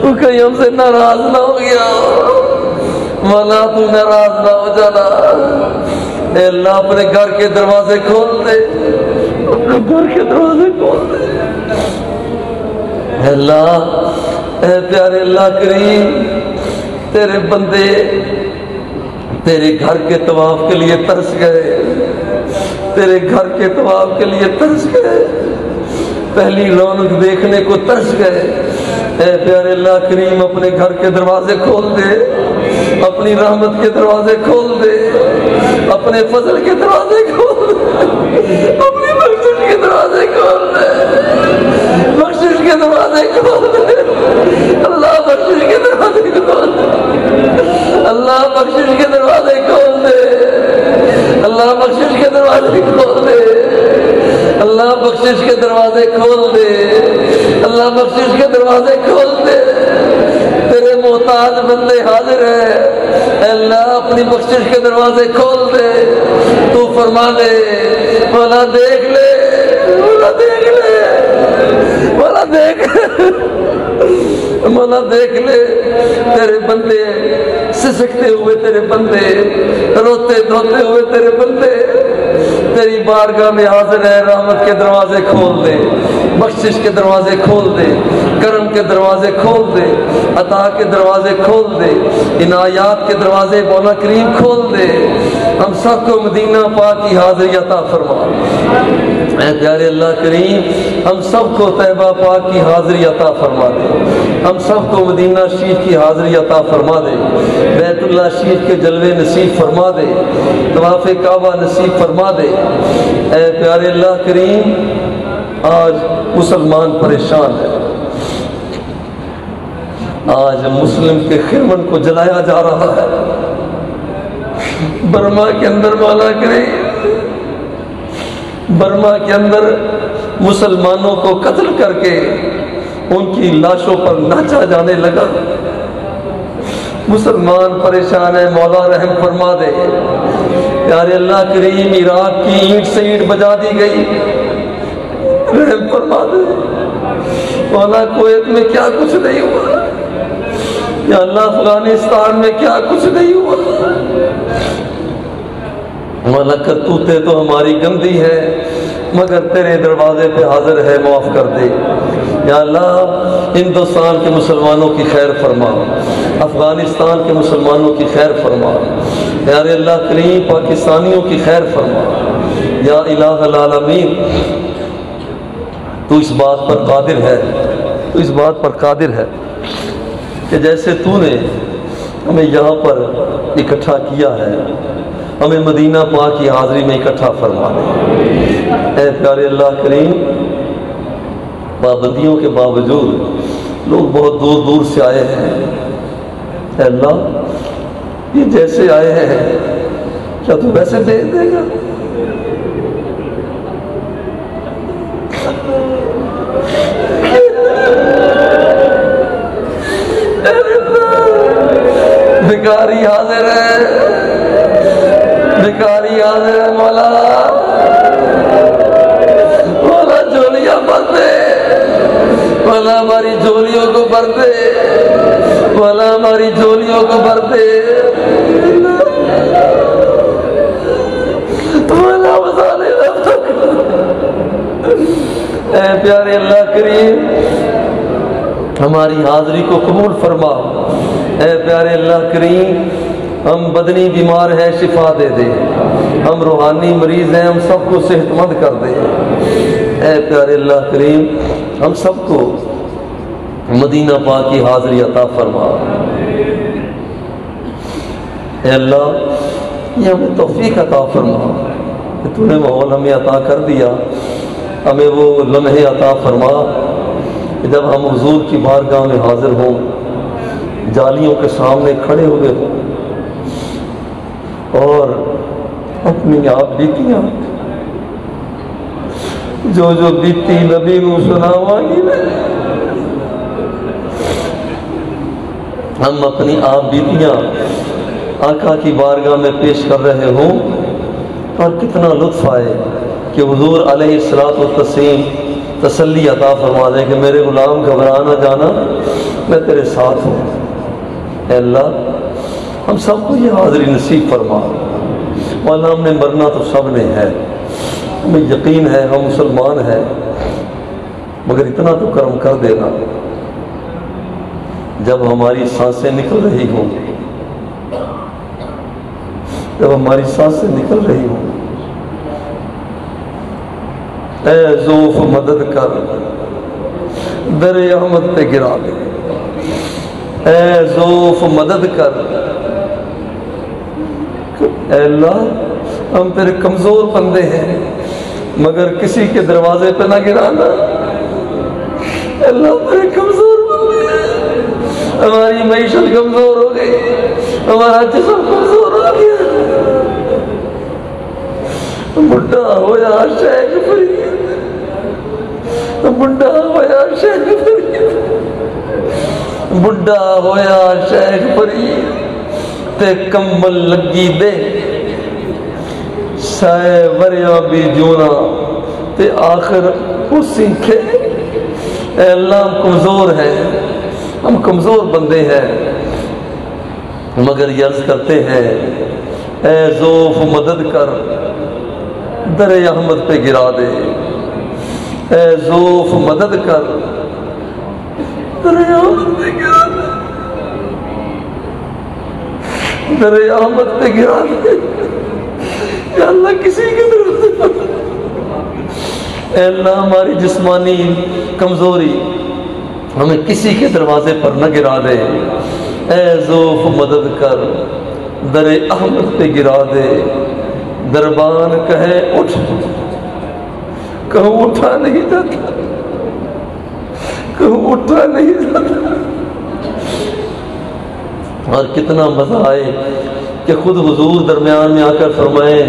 تو کہیں ہم سے ناراض نہ ہو گیا، مولا تو ناراض نہ ہو جانا۔ اے اللہ اپنے گھر کے دروازے کھول دے، اپنے گھر کے دروازے کھول دے۔ اے اللہ اے پیارے اللہ کریم، تیرے بندے تیرے گھر کے طواف کے لیے ترس گئے، تیرے گھر کے طواف کے لیے ترس گئے، پہلی رونق دیکھنے کو ترس گئے۔ اے پیارے اللہ کریم اپنے گھر کے دروازے کھول دے، اپنی رحمت کے دروازے کھول دے، اپنے فضل کے دروازے کھول دے، اپنی بخشش کے دروازے کھول دے، بخشش کے دروازے کھول دے، اللہ بخشش کے دروازے کھول دے، اللہ بخشش کے دروازے کھول دے، اللہ بخشش کے دروازے کھول دے، اللہ بخشش کے دروازے کھول دے، اللہ بخشش کے دروازے کھول دے۔ تیرے محتاج بندے حاضر ہیں، اے اللہ اپنی بخشش کے دروازے کھول دے۔ تو فرما دے مولا دیکھ لے، مولا دیکھ لے، مولا دیکھ لے، مولا دیکھ لے تیرے بندے سسکتے ہوئے، تیرے بندے روتے دھوتے ہوئے، تیرے بندے تیری بارگاہ میں حاضر ہے۔ رحمت کے دروازے کھول دے، بخشش کے دروازے کھول دے، کرم کے دروازے کھول دے، عطا کے دروازے کھول دے، عنایات کے دروازے مولا کریم کھول دے۔ ہم سب کو مدینہ پاک کی حاضری عطا فرما۔ اے پیارے اللہ کریم ہم سب کو طیبہ پاک کی حاضری عطا فرما دے، ہم سب کو مدینہ شریف کی حاضری عطا فرما دے، بیت اللہ شریف کے جلوے نصیب فرما دے، طواف کعبہ نصیب فرما دے۔ اے پیارے اللہ کریم آج مسلمان پریشان ہے، آج مسلم کے خرمن کو جلایا جا رہا ہے۔ برما کے اندر مولا کریم، برما کے اندر مسلمانوں کو قتل کر کے ان کی لاشوں پر ناچا جانے لگا۔ مسلمان پریشان ہے، مولا رحم فرما دے۔ پیارے اللہ کریم عراق کی اینٹ سے اینٹ بجا دی گئی، رحم فرما دے۔ مولا کویت میں کیا کچھ نہیں ہوا، یا اللہ افغانستان میں کیا کچھ نہیں ہوا۔ مولا کرتوتیں تو ہماری گندی ہے، مگر تیرے دروازے پہ حاضر ہے، معاف کر دے۔ یا اللہ ہندوستان کے مسلمانوں کی خیر فرما، افغانستان کے مسلمانوں کی خیر فرما، پیارے اللہ کریم پاکستانیوں کی خیر فرما۔ یا الہ العالمین تو اس بات پر قادر ہے تو اس بات پر قادر ہے کہ جیسے تو نے ہمیں یہاں پر اکٹھا کیا ہے، ہمیں مدینہ پاک کی حاضری میں اکٹھا فرما دے۔ اے پیارے اللہ کریم، پابندیوں کے باوجود لوگ بہت دور دور سے آئے ہیں، اے اللہ یہ جیسے آئے ہیں کیا تو ویسے بھیج دے گا؟ بھکاری حاضر ہے، بھکاری حاضر ہے مولا، مولا جھولیاں بھر دے، مولا ہماری جھولیوں کو بھر دے، مولا ہماری جھولیوں کو بھر دے، مولا وزانے اے پیارے اللہ کریم ہماری حاضری کو قبول فرما۔ اے پیارے اللہ کریم ہم بدنی بیمار ہیں، شفا دے دے، ہم روحانی مریض ہیں، ہم سب کو صحت مند کر دے۔ اے پیارے اللہ کریم ہم سب کو مدینہ پاک کی حاضری عطا فرما۔ اے اللہ یہ ہمیں توفیق عطا فرما کہ تو نے ماحول ہمیں عطا کر دیا، ہمیں وہ لمحے عطا فرما کہ جب ہم حضور کی بارگاہ میں حاضر ہوں، جالیوں کے سامنے کھڑے ہوئے ہوں اور اپنی آپ بیتیاں جو جو بیتی نبی نو سناوانگی ہم اپنی آپ بیتیاں آقا کی بارگاہ میں پیش کر رہے ہوں، اور کتنا لطف آئے کہ حضور علیہ الصلوۃ والتسلیم تسلی عطا فرما دے کہ میرے غلام گھبرا نہ جانا، میں تیرے ساتھ ہوں۔ اے اللہ ہم سب کو یہ حاضری نصیب فرما۔ مولا ہم نے مرنا تو سب نے ہے، ہمیں یقین ہے ہم مسلمان ہیں، مگر اتنا تو کرم کر دینا جب ہماری سانسیں نکل رہی ہوں، جب ہماری سانسیں نکل رہی ہوں، اے ذوف مدد کر در احمد پہ گرا دے، اے ذوف مدد کر۔ اے اللہ ہم تیرے کمزور بندے ہیں، مگر کسی کے دروازے پہ نہ گرانا۔ اے اللہ تیرے کمزور بندے ہیں، ہماری معیشت کمزور ہو گئی، ہمارا جسم کمزور ہو گیا، بڈھا ہویا شیخ فرید، بڈھا ہویا شیخ فرید، بڈھا ہویا شیخ فرید تے کمبل لگی دے، سائے وریا بھی جونا تے آخر اسی کھے۔ اے اللہ ہم کمزور ہیں، ہم کمزور بندے ہیں، مگر یہ عرض کرتے ہیں اے ذوف مدد کر در احمد پہ گرا دے، اے ذوف مدد کر در احمد پہ گرا دے، در احمد پہ گرا دے۔ یا اللہ کسی کے دروازے پر، اے اللہ ہماری جسمانی کمزوری ہمیں کسی کے دروازے پر نہ گرا دے، اے ذوف مدد کر در احمد پہ گرا دے۔ دربان کہے اٹھ، کہوں اٹھا نہیں جاتا، کہوں اٹھا نہیں جاتا۔ اور کتنا مزہ آئے کہ خود حضور درمیان میں آ کر فرمائیں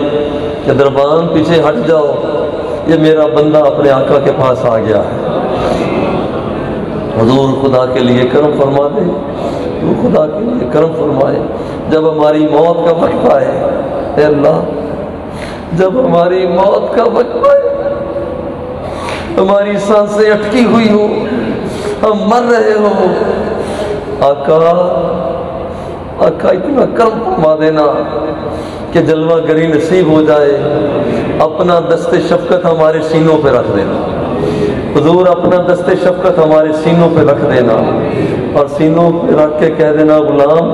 کہ دربان پیچھے ہٹ جاؤ، یہ میرا بندہ اپنے آقا کے پاس آ گیا ہے۔ حضور خدا کے لیے کرم فرما دے، تو خدا کے لیے کرم فرمائے۔ جب ہماری موت کا وقت آئے، اے اللہ جب ہماری موت کا وقت آئے، ہماری سانسیں اٹکی ہوئی ہو، ہم مر رہے ہو، آقا آقا اتنا کرم فرما دینا کہ جلوہ گری نصیب ہو جائے، اپنا دست شفقت ہمارے سینوں پہ رکھ دینا۔ حضور اپنا دست شفقت ہمارے سینوں پہ رکھ دینا، اور سینوں پہ رکھ کے کہہ دینا غلام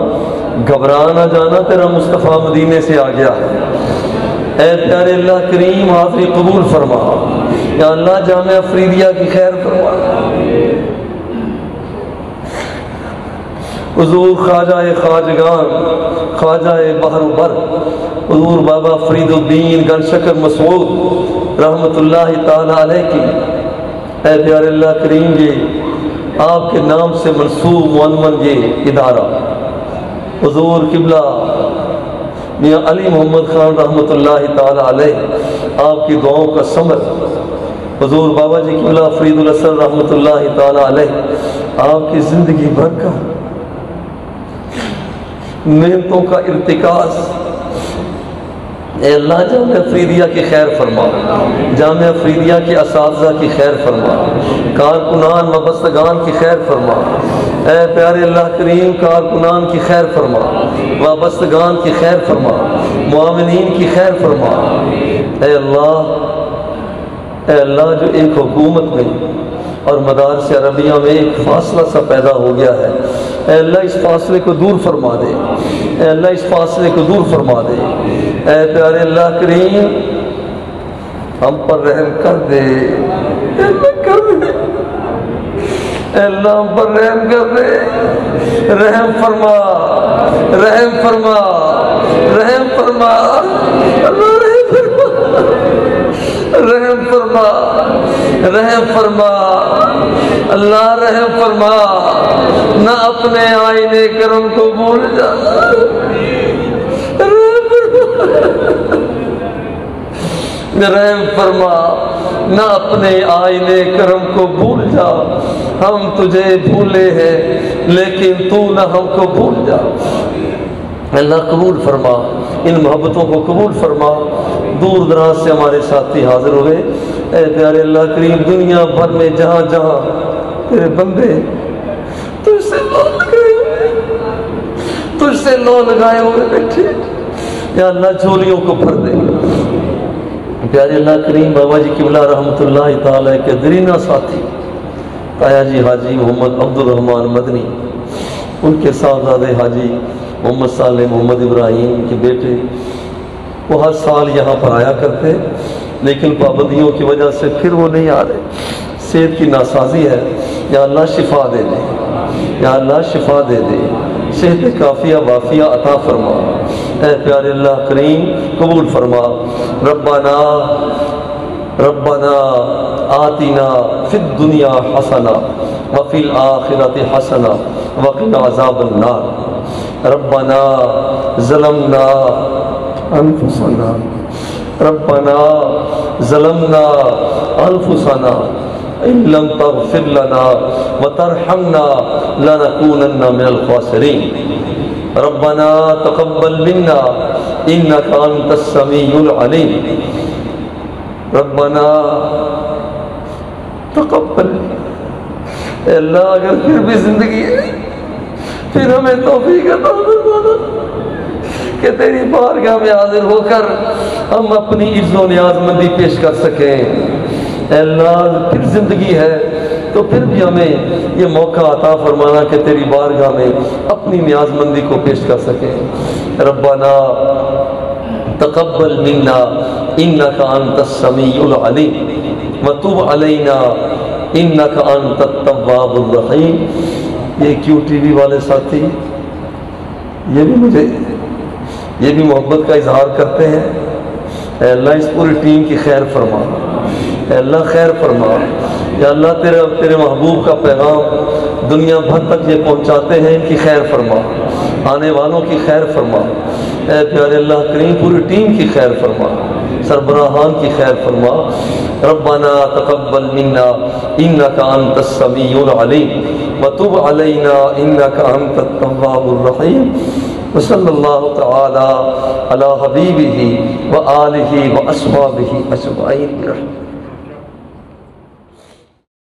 گھبرا نہ جانا، تیرا مصطفیٰ مدینے سے آ گیا ہے۔ اے پیارے اللہ کریم حاضری قبول فرما، یا اللہ جامعہ فریدیہ کی خیر فرما، حضور خواجہ خواجگان، خواجہ بحر و بر، حضور بابا فرید الدین گن شکر مسعود رحمت اللہ تعالیٰ علیہ کی اے پیارے اللہ کریم جی آپ کے نام سے منسوب منمن یہ ادارہ، حضور قبلہ میاں علی محمد خان رحمت اللہ تعالیٰ علیہ آپ کی دعاؤں کا ثمر، حضور بابا جی قبلہ فرید الاسر رحمت اللہ تعالیٰ علیہ آپ کی زندگی بھر کا محنتوں کا ارتکاز، اے اللہ جامعہ فریدیہ کی خیر فرما، جامعہ فریدیہ کے اساتذہ کی خیر فرما، کارکنان وابستگان کی خیر فرما، اے پیارے اللہ کریم کارکنان کی خیر فرما، وابستگان کی خیر فرما، معاونین کی خیر فرما، اے اللہ جو ایک حکومت میں اور مدارس عربیہ میں ایک فاصلہ سا پیدا ہو گیا ہے، اے اللہ اس فاصلے کو دور فرما دے، اے اللہ اس فاصلے کو دور فرما دے، اے پیارے اللہ کریم ہم پر رحم کر دے، اے اللہ کر دے، اے اللہ ہم پر رحم کر دے، رحم فرما، رحم فرما، رحم فرما، اللہ رحم فرما، رحم فرما، رحم فرما، اللہ رحم فرما، نہ اپنے آئینے کرم کو بھول جا، رحم فرما، نہ اپنے آئینے کرم کو بھول جا، ہم تجھے بھولے ہیں لیکن تو نہ ہم کو بھول جا، اللہ قبول فرما، ان محبتوں کو قبول فرما، دور دراز سے ہمارے ساتھی حاضر ہوئے، اے پیارے اللہ کریم دنیا بھر میں جہاں جہاں تیرے بندے تجھ سے لو لگائے ہوئے، تجھ سے لو لگائے ہوئے بیٹھے، یا اللہ جھولیوں کو بھر دے، پیارے اللہ کریم بابا جی قبلہ رحمت اللہ تعالیٰ کے درینہ ساتھی تایا جی حاجی محمد عبد الرحمن مدنی، ان کے صاحبزادے حاجی محمد صالح محمد ابراہیم کے بیٹے، وہ ہر سال یہاں پر آیا کرتے لیکن پابندیوں کی وجہ سے پھر وہ نہیں آ رہے، صحت کی ناسازی ہے، یا اللہ شفا دے دے، یا اللہ شفا دے دے، صحت کافیہ وافیہ عطا فرما، اے پیارے اللہ کریم قبول فرما، ربنا آتنا فی الدنیا حسنہ وفی الآخرۃ حسنہ وقنا عذاب النار، ربنا ظلمنا انفسنا، ربنا ظلمنا انفسنا ان لم تغفر لنا وترحمنا لنكونن من الخاسرین، ربنا تقبل منا انك انت السمیع العلیم، ربنا تقبل، اے اللہ اگر پھر بھی زندگی ہے پھر ہمیں توفیق عطا فرما کہ تیری بارگاہ میں حاضر ہو کر ہم اپنی عز و نیاز مندی پیش کر سکیں، اے اللہ پھر زندگی ہے تو پھر بھی ہمیں یہ موقع عطا فرمانا کہ تیری بارگاہ میں اپنی نیاز مندی کو پیش کر سکیں، ربنا تقبل منا انك انت السمیع العلیم وتب علینا انك انت التواب الرحیم۔ یہ کیو ٹی وی والے ساتھی یہ بھی محبت کا اظہار کرتے ہیں، اے اللہ اس پوری ٹیم کی خیر فرما، اے اللہ خیر فرما، یا اللہ تیرے محبوب کا پیغام دنیا بھر تک یہ پہنچاتے ہیں، ان کی خیر فرما، آنے والوں کی خیر فرما، اے پیارے اللہ کریم پوری ٹیم کی خیر فرما، سربراہان کی خیر فرما، ربنا تقبل منا انك انت السمیع العلیم وتب علینا انك انت التواب الرحیم، وصلی اللہ تعالی علی حبیبہ وآلہ واصحابہ اجمعین۔